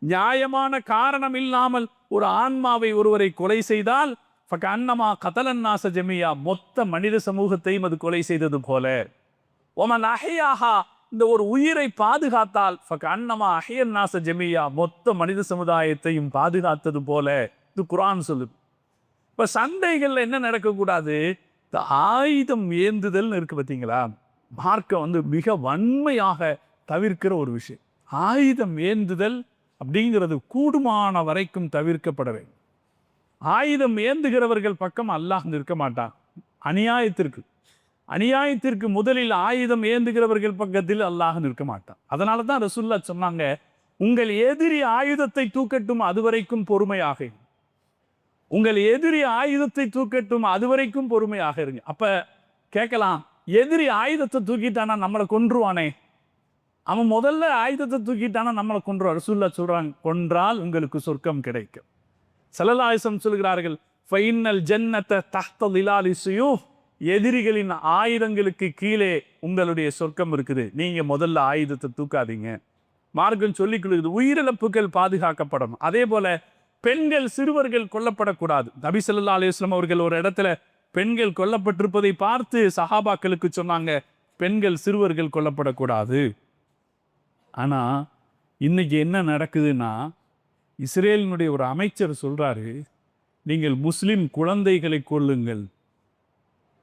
நியாயமான காரணம் இல்லாமல் ஒரு ஆன்மாவை ஒருவரை கொலை செய்தால் ஃபகஅன்னமா கதலன் நாஸ ஜமீஆ, மொத்த மனித சமூகத்தையும் அது கொலை செய்தது போல. ஒமன் அஹ்யாஹா, இந்த ஒரு உயிரை பாதுகாத்தால் ஃபகஅன்னமா அஹ்யன் நாஸ ஜமீஆ, மொத்த மனித சமுதாயத்தையும் பாதுகாத்தது போல. இது குர்ஆன் சொல்லுது. இப்போ சண்டைகளில் என்ன நடக்கக்கூடாது? இந்த ஆயுதம் ஏந்துதல் இருக்கு பார்த்தீங்களா, மார்க்கம் மிக வன்மையாக தவிர்க்கிற ஒரு விஷயம். ஆயுதம் ஏந்துதல் அப்படிங்கிறது கூடுமான வரைக்கும் தவிர்க்கப்பட வேண்டும். ஆயுதம் ஏந்துகிறவர்கள் பக்கம் அல்லாஹ் நிற்க மாட்டான். அநியாயத்திற்கு முதலில் ஆயுதம் ஏந்துகிறவர்கள் பக்கத்தில் அல்லாஹ் நிற்க மாட்டான். அதனால தான் ரசூலுல்லாஹ் சொன்னாங்க, உங்கள் எதிரி ஆயுதத்தை தூக்கட்டும் அதுவரைக்கும் பொறுமையாக, உங்கள் எதிரி ஆயுதத்தை தூக்கட்டும் அதுவரைக்கும் பொறுமையாக இருங்க. அப்ப கேட்கலாம், எதிரி ஆயுதத்தை தூக்கிட்டானா நம்மளை கொன்றுவானே, அவன் முதல்ல ஆயுதத்தை தூக்கிட்டானா நம்மளை கொன்றுவான். ரசூலுல்லாஹ் சொல்றாங்க, கொன்றால் உங்களுக்கு சொர்க்கம் கிடைக்கும். ஸல்லல்லாஹு அலைஹி வஸல்லம் சொல்கிறார்கள், ஃபைன்னல் ஜன்னத தஹ்த லிலாலி ஸுயூஃப், எதிரிகளின் ஆயுதங்களுக்கு கீழே உங்களுடைய சொர்க்கம் இருக்குது. நீங்க முதல்ல ஆயுதத்தை தூக்காதீங்க. மார்க்கம் சொல்லிக் கொள்கிறது, உயிரிழப்புகள் பாதுகாக்கப்படணும். அதே போல பெண்கள் சிறுவர்கள் கொல்லப்படக்கூடாது. நபி ஸல்லல்லாஹு அலைஹி வஸல்லம் அவர்கள் ஒரு இடத்துல பெண்கள் கொல்லப்பட்டிருப்பதை பார்த்து சஹாபாக்களுக்கு சொன்னாங்க, பெண்கள் சிறுவர்கள் கொல்லப்படக்கூடாது. ஆனா இன்னைக்கு என்ன நடக்குதுன்னா, இஸ்ரேலினுடைய ஒரு அமைச்சர் சொல்றாரு, நீங்கள் முஸ்லிம் குழந்தைகளை கொல்லுங்கள்,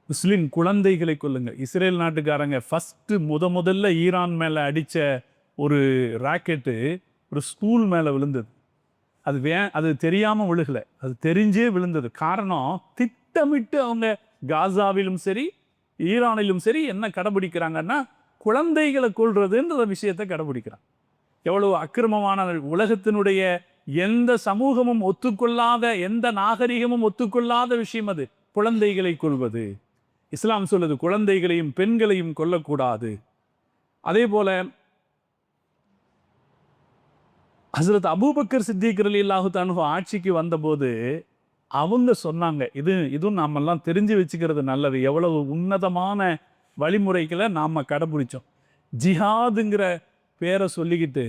முஸ்லிம் குழந்தைகளை கொல்லுங்கள். இஸ்ரேல் நாட்டுக்காரங்க ஃபஸ்ட்டு முதல்ல ஈரான் மேலே அடித்த ஒரு ராக்கெட்டு ஒரு ஸ்கூல் மேலே விழுந்தது. அது தெரியாமல் விழுகலை, அது தெரிஞ்சே விழுந்தது. காரணம், திட்டமிட்டு அவங்க காசாவிலும் சரி ஈரானிலும் சரி என்ன கடைபிடிக்கிறாங்கன்னா, குழந்தைகளை கொல்றதுன்ற விஷயத்தை கடைபிடிக்கிறாங்க. எவ்வளவு அக்கிரமமான, உலகத்தினுடைய எந்த சமூகமும் ஒத்துக்கொள்ளாத, எந்த நாகரிகமும் ஒத்துக்கொள்ளாத விஷயம் அது, குழந்தைகளை கொல்வது. இஸ்லாம் சொல்லுது, குழந்தைகளையும் பெண்களையும் கொல்லக்கூடாது. அதே போல ஹஸ்ரத் அபூபக்கர் சித்திக் ரலியல்லாஹு தஆலா ஆட்சிக்கு வந்தபோது அவங்க சொன்னாங்க, இதுவும் நாமெல்லாம் தெரிஞ்சு வச்சுக்கிறது நல்லது, எவ்வளவு உன்னதமான வழிமுறைகளை நாம் கடைபிடிச்சோம். ஜிஹாதுங்கிற பேரை சொல்லிக்கிட்டு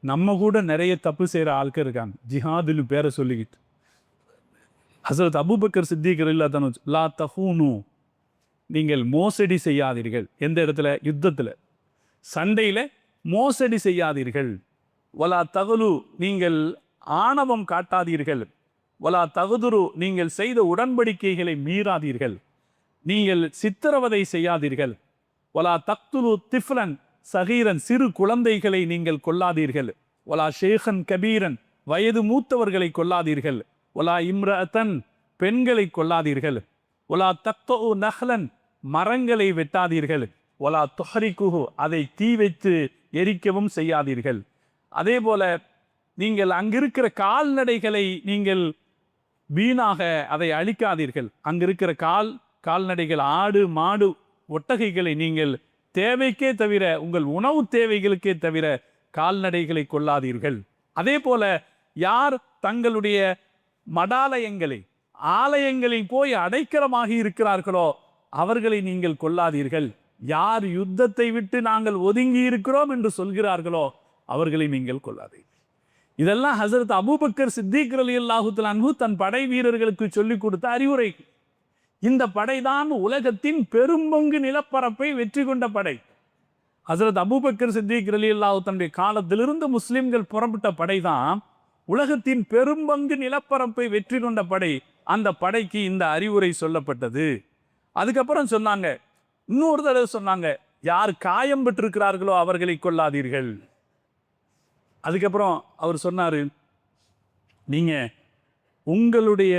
நம்ம கூட நிறைய தப்பு செய்கிற ஆட்கள் இருக்காங்க. ஜிஹாதுன்னு பேரை சொல்லிக்கிட்டு ஹஸ்ரத் அபூபக்கர் சித்திக் ரலியல்லாஹு தஆலா, லா தஹூனு, நீங்கள் மோசடி செய்யாதீர்கள். எந்த இடத்துல? யுத்தத்தில், சண்டையில் மோசடி செய்யாதீர்கள். வலா தகுலு, நீங்கள் ஆணவம் காட்டாதீர்கள். வலா தகுதுரு, நீங்கள் செய்த உடன்படிக்கைகளை மீறாதீர்கள். நீங்கள் சித்திரவதை செய்யாதீர்கள். வலா தக்துலு திஃப்லன் சகீரன், சிறு குழந்தைகளை நீங்கள் கொல்லாதீர்கள். வலா ஷேഖன் கபீரன், வயது மூத்தவர்களை கொல்லாதீர்கள். வலா இம்ரஅத்தன், பெண்களை கொல்லாதீர்கள். வலா தக்தஉ நஹ்லன், மரங்களை வெட்டாதீர்கள். வலா துஹரிகுஹு, அதை தீ வைத்து எரிக்கவும் செய்யாதீர்கள். அதே போல நீங்கள் அங்கிருக்கிற கால்நடைகளை நீங்கள் வீணாக அதை அழிக்காதீர்கள். அங்கிருக்கிற கால்நடைகள், ஆடு மாடு ஒட்டகைகளை நீங்கள் தேவைக்கே தவிர, உங்கள் உணவு தேவைகளுக்கே தவிர கால்நடைகளை கொல்லாதீர்கள். அதே போல யார் தங்களுடைய மடாலயங்களை, ஆலயங்களில் போய் அடைக்கலமாகி இருக்கிறார்களோ அவர்களை நீங்கள் கொல்லாதீர்கள். யார் யுத்தத்தை விட்டு நாங்கள் ஒதுங்கி இருக்கிறோம் என்று சொல்கிறார்களோ அவர்களை நீங்கள் கொல்லாதீர்கள். இதெல்லாம் ஹசரத் அபூபக்கர் சித்திக் ரலியல்லாஹு தஆலா அன்ஹு தன் படை வீரர்களுக்கு சொல்லிக் கொடுத்த அறிவுரை. இந்த படைதான் உலகத்தின் பெரும்பங்கு நிலப்பரப்பை வெற்றி கொண்ட படை. ஹசரத் அபூபக்கர் சித்திக் ரலியல்லாஹு தன்னுடைய காலத்திலிருந்து முஸ்லிம்கள் புறப்பட்ட படை தான் உலகத்தின் பெரும்பங்கு நிலப்பரப்பை வெற்றி கொண்ட படை. அந்த படைக்கு இந்த அறிவுரை சொல்லப்பட்டது. அதுக்கப்புறம் சொன்னாங்க, இன்னொரு தடவை சொன்னாங்க, யார் காயம் பெற்றிருக்கிறார்களோ அவர்களை கொல்லாதீர்கள். அதுக்கப்புறம் அவர் சொன்னாரு, நீங்க உங்களுடைய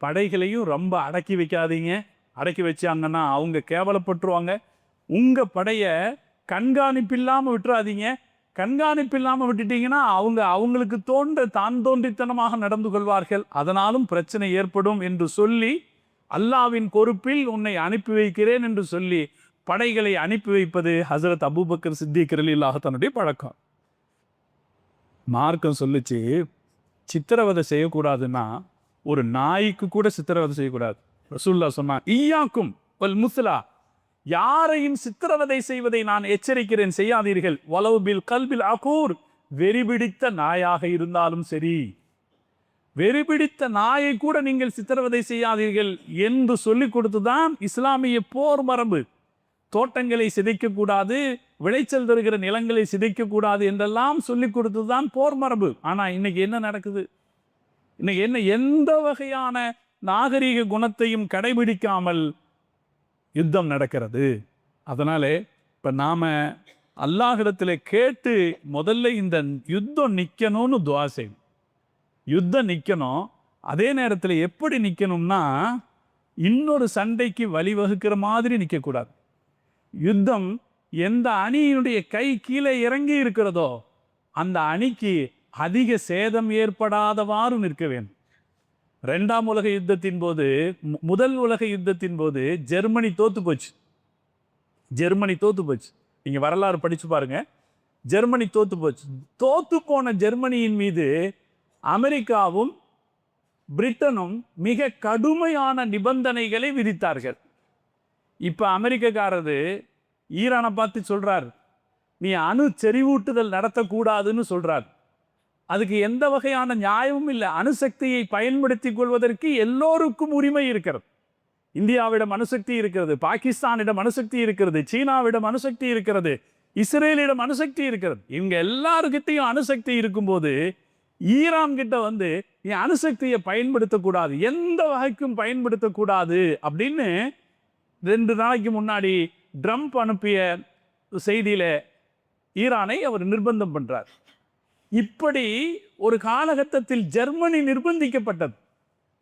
படைகளையும் ரொம்ப அடக்கி வைக்காதீங்க. அடக்கி வச்சாங்கன்னா அவங்க கேவலப்பட்டுருவாங்க. உங்க படைய கண்காணிப்பு இல்லாம விட்டுறாதீங்க. கண்காணிப்பு இல்லாம விட்டுட்டீங்கன்னா அவங்களுக்கு தான் தோன்றித்தனமாக நடந்து கொள்வார்கள். அதனாலும் பிரச்சனை ஏற்படும் என்று சொல்லி, அல்லாவின் பொறுப்பில் உன்னை அனுப்பி வைக்கிறேன் என்று சொல்லி படைகளை அனுப்பி வைப்பது ஹசரத் அபூபக்கர் சித்திக் ரலியல்லாஹு தன்னுடைய பழக்கம். மார்க்கம் சொல்லுச்சு, சித்திரவதை செய்யக்கூடாதுன்னா ஒரு நாய்க்கு கூட சித்திரவதை செய்யக்கூடாது. ரசூலுல்லாஹ் சொன்னான், ஈயாக்கும் வல் முஸ்லா, யாரையும் சித்திரவதை செய்வதை நான் எச்சரிக்கிறேன், செய்யாதீர்கள். வலவு பில் கல்பில் அகூர், வெறிபிடித்த நாயாக இருந்தாலும் சரி, வெறிபிடித்த நாயை கூட நீங்கள் சித்திரவதை செய்யாதீர்கள் என்று சொல்லிக் கொடுத்துதான் இஸ்லாமிய போர் மரபு. தோட்டங்களை சிதைக்கக்கூடாது, விளைச்சல் தருகிற நிலங்களை சிதைக்கக்கூடாது என்றெல்லாம் சொல்லிக் கொடுத்துதான் போர் மரபு. ஆனா இன்னைக்கு என்ன நடக்குது? இன்னைக்கு என்ன, எந்த வகையான நாகரீக குணத்தையும் கடைபிடிக்காமல் யுத்தம் நடக்கிறது. அதனால இப்ப நாம அல்லாஹ்விடத்தில் கேட்டு முதல்ல இந்த யுத்தம் நிக்கணும்னு துஆ செய்யணும். யுத்தம் நிக்கணும். அதே நேரத்தில் எப்படி நிக்கணும்னா, இன்னொரு சண்டைக்கு வழிவகுக்கிற மாதிரி நிற்கக்கூடாது. யுத்தம் எந்த அணியினுடைய கை கீழே இறங்கி இருக்கிறதோ அந்த அணிக்கு அதிக சேதம் ஏற்படாதவாறு நிற்க வேண்டும். 2ஆம் உலக யுத்தத்தின் போது, முதல் உலக யுத்தத்தின் போது ஜெர்மனி தோத்து போச்சு. ஜெர்மனி தோத்து போச்சு. நீங்க வரலாறு படிச்சு பாருங்க. ஜெர்மனி தோத்து போச்சு. தோத்து போன ஜெர்மனியின் மீது அமெரிக்காவும் பிரிட்டனும் மிக கடுமையான நிபந்தனைகளை விதித்தார்கள். இப்ப அமெரிக்கக்காரரு ஈரானை பார்த்து சொல்றார், நீ அணு செறிவூட்டுதல் நடத்தக்கூடாதுன்னு சொல்றார். அதுக்கு எந்த வகையான நியாயமும் இல்லை. அணுசக்தியை பயன்படுத்திக் கொள்வதற்கு எல்லோருக்கும் உரிமை இருக்கிறது. இந்தியாவிடம் அணுசக்தி இருக்கிறது, பாகிஸ்தானிடம் அணுசக்தி இருக்கிறது, சீனாவிடம் அணுசக்தி இருக்கிறது, இஸ்ரேலிடம் அணுசக்தி இருக்கிறது. இவங்க எல்லாருக்கிட்டையும் அணுசக்தி இருக்கும்போது ஈரான் கிட்ட வந்து நீ அணுசக்தியை பயன்படுத்தக்கூடாது, எந்த வகைக்கும் பயன்படுத்தக்கூடாது அப்படின்னு 2 நாளைக்கு முன்னாடி ட்ரம்ப் அனுப்பிய செய்தியில ஈரானை அவர் நிர்பந்தம் பண்றார். இப்படி ஒரு காலகட்டத்தில் ஜெர்மனி நிர்பந்திக்கப்பட்டது.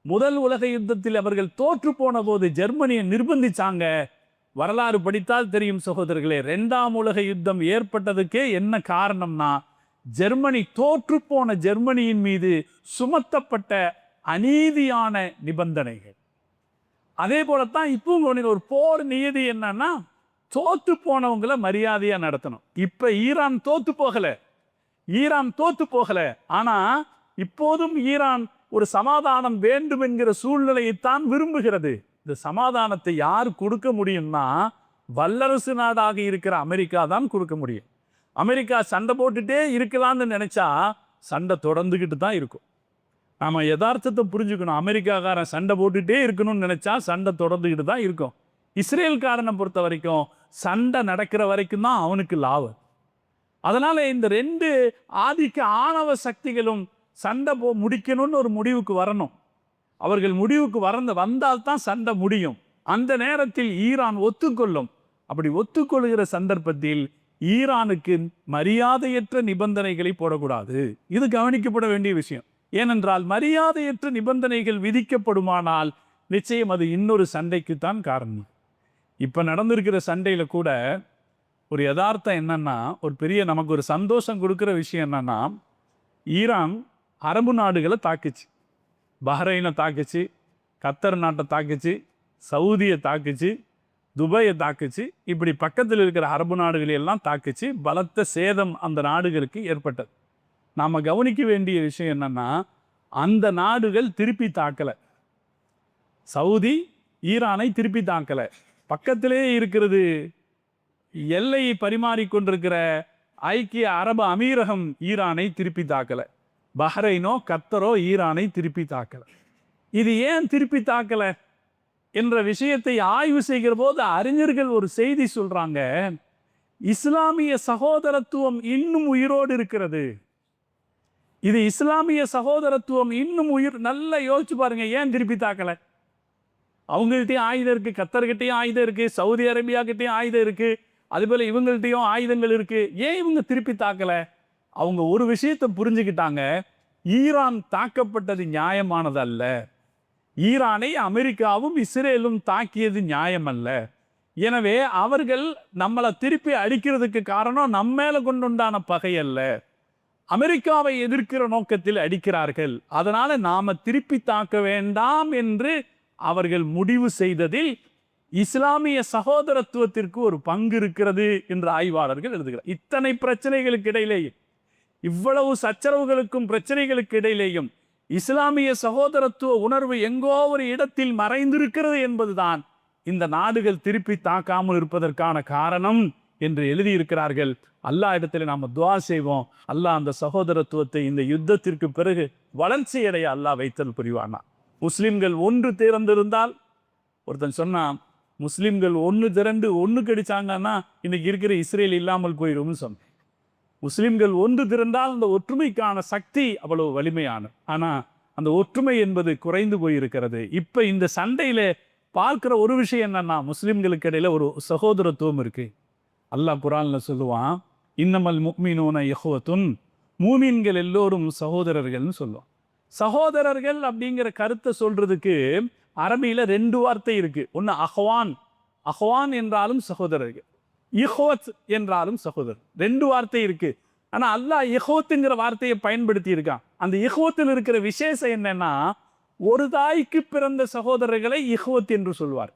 முதல் உலக யுத்தத்தில் அவர்கள் தோற்று போன போது ஜெர்மனியை நிர்பந்திச்சாங்க. வரலாறு படித்தால் தெரியும் சகோதரர்களே. 2ஆம் உலக யுத்தம் ஏற்பட்டதுக்கே என்ன காரணம்னா, ஜெர்மனி தோற்று போன ஜெர்மனியின் மீது சுமத்தப்பட்ட அநீதியான நிபந்தனைகள். அதே போலத்தான் இப்போ ஒரு போர் நியதி என்னன்னா, தோத்து போனவங்களை மரியாதையா நடத்தணும். இப்ப ஈரான் தோத்து போகல, ஈரான் தோத்து போகல. ஆனா இப்போதும் ஈரான் ஒரு சமாதானம் வேண்டும் என்கிற சூழ்நிலையைத்தான் விரும்புகிறது. இந்த சமாதானத்தை யார் கொடுக்க முடியும்னா, வல்லரசு நாடாக இருக்கிற அமெரிக்கா தான் கொடுக்க முடியும். அமெரிக்கா சண்டை போட்டுட்டே இருக்கலாம்னு நினைச்சா சண்டை தொடர்ந்துகிட்டு தான் இருக்கும். நாம யதார்த்தத்தை புரிஞ்சுக்கணும். அமெரிக்காக்காரன் சண்டை போட்டுட்டே இருக்கணும்னு நினைச்சா சண்டை தொடர்ந்துகிட்டு தான் இருக்கும். இஸ்ரேல்காரனை பொறுத்த வரைக்கும் சண்டை நடக்கிற வரைக்கும் தான் அவனுக்கு லாபம். அதனால இந்த 2 ஆதிக்க ஆணவ சக்திகளும் சண்டை முடிக்கணும்னு ஒரு முடிவுக்கு வரணும். அவர்கள் முடிவுக்கு வந்தால்தான் சண்டை முடியும். அந்த நேரத்தில் ஈரான் ஒத்துக்கொள்ளும். அப்படி ஒத்துக்கொள்கிற சந்தர்ப்பத்தில் ஈரானுக்கு மரியாதையற்ற நிபந்தனைகளை போடக்கூடாது. இது கவனிக்கப்பட வேண்டிய விஷயம். ஏனென்றால் மரியாதையற்ற நிபந்தனைகள் விதிக்கப்படுமானால் நிச்சயம் அது இன்னொரு சண்டைக்குத்தான் காரணம். இப்ப நடந்திருக்கிற சண்டையில கூட ஒரு யதார்த்தம் என்னன்னா, ஒரு பெரிய நமக்கு ஒரு சந்தோஷம் கொடுக்கிற விஷயம் என்னன்னா, ஈரான் அரபு நாடுகளை தாக்குச்சு. பஹ்ரைனை தாக்குச்சு, கத்தர் நாட்டை தாக்குச்சு, சவுதியை தாக்குச்சு, துபாயை தாக்குச்சு. இப்படி பக்கத்தில் இருக்கிற அரபு நாடுகளை எல்லாம் தாக்குச்சு. பலத்த சேதம் அந்த நாடுகளுக்கு ஏற்பட்டது. நாம் கவனிக்க வேண்டிய விஷயம் என்னன்னா, அந்த நாடுகள் திருப்பி தாக்கலை. சவுதி ஈரானை திருப்பி தாக்கலை. பக்கத்திலே இருக்கிறது, எல்லையை பரிமாறிக்கொண்டிருக்கிற ஐக்கிய அரபு அமீரகம் ஈரானை திருப்பி தாக்கலை. பஹ்ரைனோ கத்தரோ ஈரானை திருப்பி தாக்கலை. இது ஏன் திருப்பி தாக்கலை என்ற விஷயத்தை ஆய்வு செய்கிற போது அறிஞர்கள் ஒரு செய்தி சொல்றாங்க. இஸ்லாமிய சகோதரத்துவம் இன்னும் உயிரோடு இருக்கிறது. இது இஸ்லாமிய சகோதரத்துவம் இன்னும் உயிர். நல்லா யோசிச்சு பாருங்க, ஏன் திருப்பி தாக்கலை? அவங்கள்ட்டையும் ஆயுதம் இருக்குது, கத்தர்கிட்டையும் ஆயுதம் இருக்குது, சவுதி அரேபியாக்கிட்டையும் ஆயுதம் இருக்குது, அதுபோல் இவங்கள்ட்டையும் ஆயுதங்கள் இருக்குது. ஏன் இவங்க திருப்பி தாக்கலை? அவங்க ஒரு விஷயத்தை புரிஞ்சுக்கிட்டாங்க, ஈரான் தாக்கப்பட்டது நியாயமானது அல்ல. ஈரானை அமெரிக்காவும் இஸ்ரேலும் தாக்கியது நியாயம் அல்ல. எனவே அவர்கள் நம்மளை திருப்பி அடிக்கிறதுக்கு காரணம் நம்ம மேல கொண்டுண்டான பகை அல்ல, அமெரிக்காவை எதிர்க்கிற நோக்கத்தில் அடிக்கிறார்கள். அதனால நாம திருப்பி தாக்க வேண்டாம் என்று அவர்கள் முடிவு செய்ததில் இஸ்லாமிய சகோதரத்துவத்திற்கு ஒரு பங்கு இருக்கிறது என்று ஆய்வாளர்கள் எழுதுகிறார். இத்தனை பிரச்சனைகளுக்கு இடையிலேயும், இவ்வளவு சச்சரவுகளுக்கும் பிரச்சனைகளுக்கு இடையிலேயும் இஸ்லாமிய சகோதரத்துவ உணர்வு எங்கோ ஒரு இடத்தில் மறைந்திருக்கிறது என்பதுதான் இந்த நாடுகள் திருப்பி தாக்காமல் இருப்பதற்கான காரணம் என்று எழுதியிருக்கிறார்கள். அல்லாஹ் இடத்துல நாம் துஆ செய்வோம், அல்லாஹ் அந்த சகோதரத்துவத்தை இந்த யுத்தத்திற்கு பிறகு வளர்ச்சியடைய அல்லாஹ் வைத்தல் புரிவானா. முஸ்லிம்கள் ஒன்று திறந்திருந்தால், ஒருத்தன் சொன்னான், முஸ்லிம்கள் ஒன்று திரண்டு ஒன்று கடிச்சாங்கன்னா இன்னைக்கு இருக்கிற இஸ்ரேல் இல்லாமல் போயிடும்னு சொன்னேன். முஸ்லிம்கள் ஒன்று திரண்டால் அந்த ஒற்றுமைக்கான சக்தி அவ்வளவு வலிமையானது. ஆனால் அந்த ஒற்றுமை என்பது குறைந்து போயிருக்கிறது. இப்போ இந்த சண்டையில் பார்க்குற ஒரு விஷயம் என்னன்னா, முஸ்லிம்களுக்கு இடையில ஒரு சகோதரத்துவம் இருக்கு. அல்லாஹ் குர்ஆன்ல சொல்லுவான், இன்னமல் முஃமினூன இஹ்வத்துன், மூமின்கள் எல்லோரும் சகோதரர்கள்னு சொல்லுவான். சகோதரர்கள் அப்படிங்கிற கருத்தை சொல்றதுக்கு அரபியில 2 வார்த்தை இருக்கு. ஒன்று அஹ்வான், அஹ்வான் என்றாலும் சகோதரர்கள், இஹ்வத் என்றாலும் சகோதரர். 2 வார்த்தை இருக்கு. ஆனா அல்லாஹ் இஹ்வத்துங்கிற வார்த்தையை பயன்படுத்தி இருக்கான். அந்த இஹ்வத்தில் இருக்கிற விசேஷம் என்னன்னா, ஒரு தாய்க்கு பிறந்த சகோதரர்களை இஹ்வத் என்று சொல்வார்.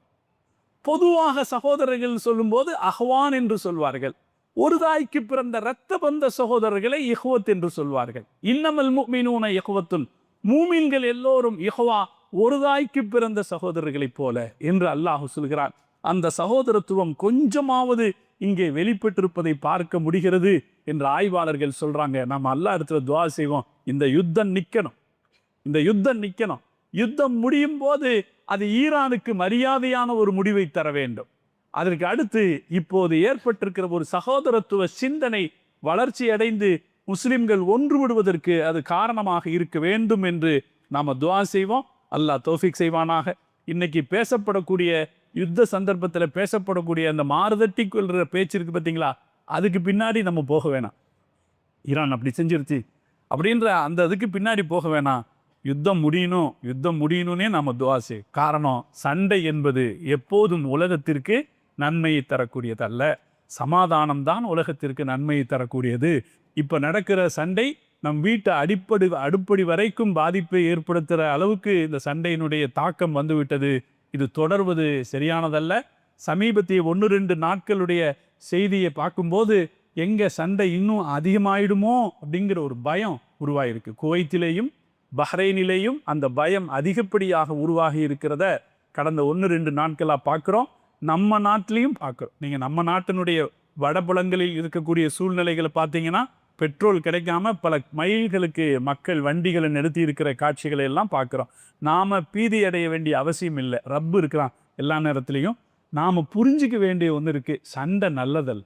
பொதுவாக சகோதரர்கள் சொல்லும்போது அஹ்வான் என்று சொல்வார்கள். ஒரு தாய்க்கு பிறந்த இரத்த பந்த சகோதரர்களை இஹ்வத் என்று சொல்வார்கள். இன்னமல் முஃமினூன இஹ்வத்துன், மூமின்கள் எல்லோரும் இஹ்வா, ஒரு தாய்க்கு பிறந்த சகோதரர்களைப் போல என்று அல்லாஹ் சொல்கிறான். அந்த சகோதரத்துவம் கொஞ்சமாவது இங்கே வெளிப்பட்டிருப்பதை பார்க்க முடிகிறது என்று ஆய்வாளர்கள் சொல்றாங்க. நம்ம அல்லாஹ் இடத்துல துஆ செய்வோம், இந்த யுத்தம் நிற்கணும், இந்த யுத்தம் நிற்கணும். யுத்தம் முடியும் போது அது ஈரானுக்கு மரியாதையான ஒரு முடிவை தர வேண்டும். அதற்கு அடுத்து இப்போது ஏற்பட்டிருக்கிற ஒரு சகோதரத்துவ சிந்தனை வளர்ச்சி அடைந்து முஸ்லிம்கள் ஒன்றுபடுவதற்கு அது காரணமாக இருக்க வேண்டும் என்று நாம் துஆ செய்வோம். அல்லாஹ் தௌஃபீக் செய்வானாக. இன்னைக்கு பேசப்படக்கூடிய யுத்த சந்தர்ப்பத்தில் பேசப்படக்கூடிய அந்த மாறுதட்டி கொள்கிற பேச்சு இருக்கு பார்த்தீங்களா, அதுக்கு பின்னாடி நம்ம போக வேணாம். ஈரான் அப்படி செஞ்சிருச்சு அப்படின்ற அந்த அதுக்கு பின்னாடி போக வேணாம். யுத்தம் முடியணும், யுத்தம் முடியணும்னே நம்ம துஆ செய்யும். காரணம், சண்டை என்பது எப்போதும் உலகத்திற்கு நன்மையை தரக்கூடியதல்ல, சமாதானம்தான் உலகத்திற்கு நன்மையை தரக்கூடியது. இப்போ நடக்கிற சண்டை நம் வீட்டை அடுப்படி வரைக்கும் பாதிப்பை ஏற்படுத்துகிற அளவுக்கு இந்த சண்டையினுடைய தாக்கம் வந்துவிட்டது. இது தொடர்வது சரியானதல்ல. சமீபத்திய 1-2 நாட்களுடைய செய்தியை பார்க்கும்போது எங்கே சண்டை இன்னும் அதிகமாயிடுமோ அப்படிங்கிற ஒரு பயம் உருவாயிருக்கு. குவைத்திலேயும் பஹ்ரைனிலேயும் அந்த பயம் அதிகப்படியாக உருவாகி இருக்கிறத கடந்த 1-2 நாட்களாக பார்க்குறோம். நம்ம நாட்டிலையும் பார்க்குறோம். நீங்கள் நம்ம நாட்டினுடைய வடபுலங்களில் இருக்கக்கூடிய சூழ்நிலைகளை பார்த்தீங்கன்னா, பெட்ரோல் கிடைக்காம பல மைல்களுக்கு மக்கள் வண்டிகளை நிறுத்தி இருக்கிற காட்சிகளை எல்லாம் பார்க்குறோம். நாம் பீதி அடைய வேண்டிய அவசியம் இல்லை. ரப்பு இருக்கிறான் எல்லா நேரத்துலையும். நாம் புரிஞ்சிக்க வேண்டிய ஒன்று இருக்குது, சண்டை நல்லதல்ல,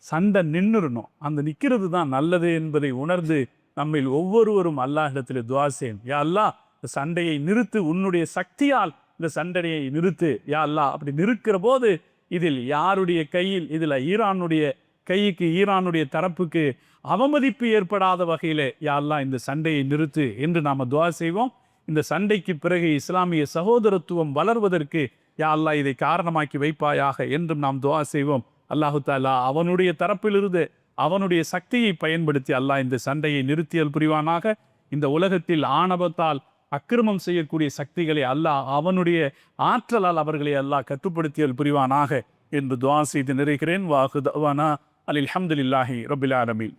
சண்டை நின்றுடணும். அந்த நிற்கிறது தான் நல்லது என்பதை உணர்ந்து நம்மில் ஒவ்வொருவரும் அல்லாஹ்விடத்தில் துஆ செய்யணும். யா அல்லாஹ், இந்த சண்டையை நிறுத்து, உன்னுடைய சக்தியால் இந்த சண்டையை நிறுத்து யா அல்லாஹ். அப்படி நிறுக்கிற போது இதில் யாருடைய கையில், இதில் ஈரானுடைய கைக்கு, ஈரானுடைய தரப்புக்கு அவமதிப்பு ஏற்படாத வகையில் யா அல்லாஹ் இந்த சண்டையை நிறுத்து என்று நாம் துஆ செய்வோம். இந்த சண்டைக்கு பிறகு இஸ்லாமிய சகோதரத்துவம் வளர்வதற்கு யா அல்லாஹ் இதை காரணமாக்கி வைப்பாயாக என்றும் நாம் துஆ செய்வோம். அல்லாஹு தஆலா அவனுடைய தரப்பிலிருந்து அவனுடைய சக்தியை பயன்படுத்தி அல்லாஹ் இந்த சண்டையை நிறுத்தியல் புரிவானாக. இந்த உலகத்தில் ஆணவத்தால் அக்கிரமம் செய்யக்கூடிய சக்திகளை அல்லாஹ் அவனுடைய ஆற்றலால் அவர்களை அல்லாஹ் கட்டுப்படுத்தியல் புரிவானாக என்று துஆ செய்து நிறைகிறேன். வாஹு தஅவானா அல்ஹம்துலில்லாஹி ரப்பில் ஆலமீன்.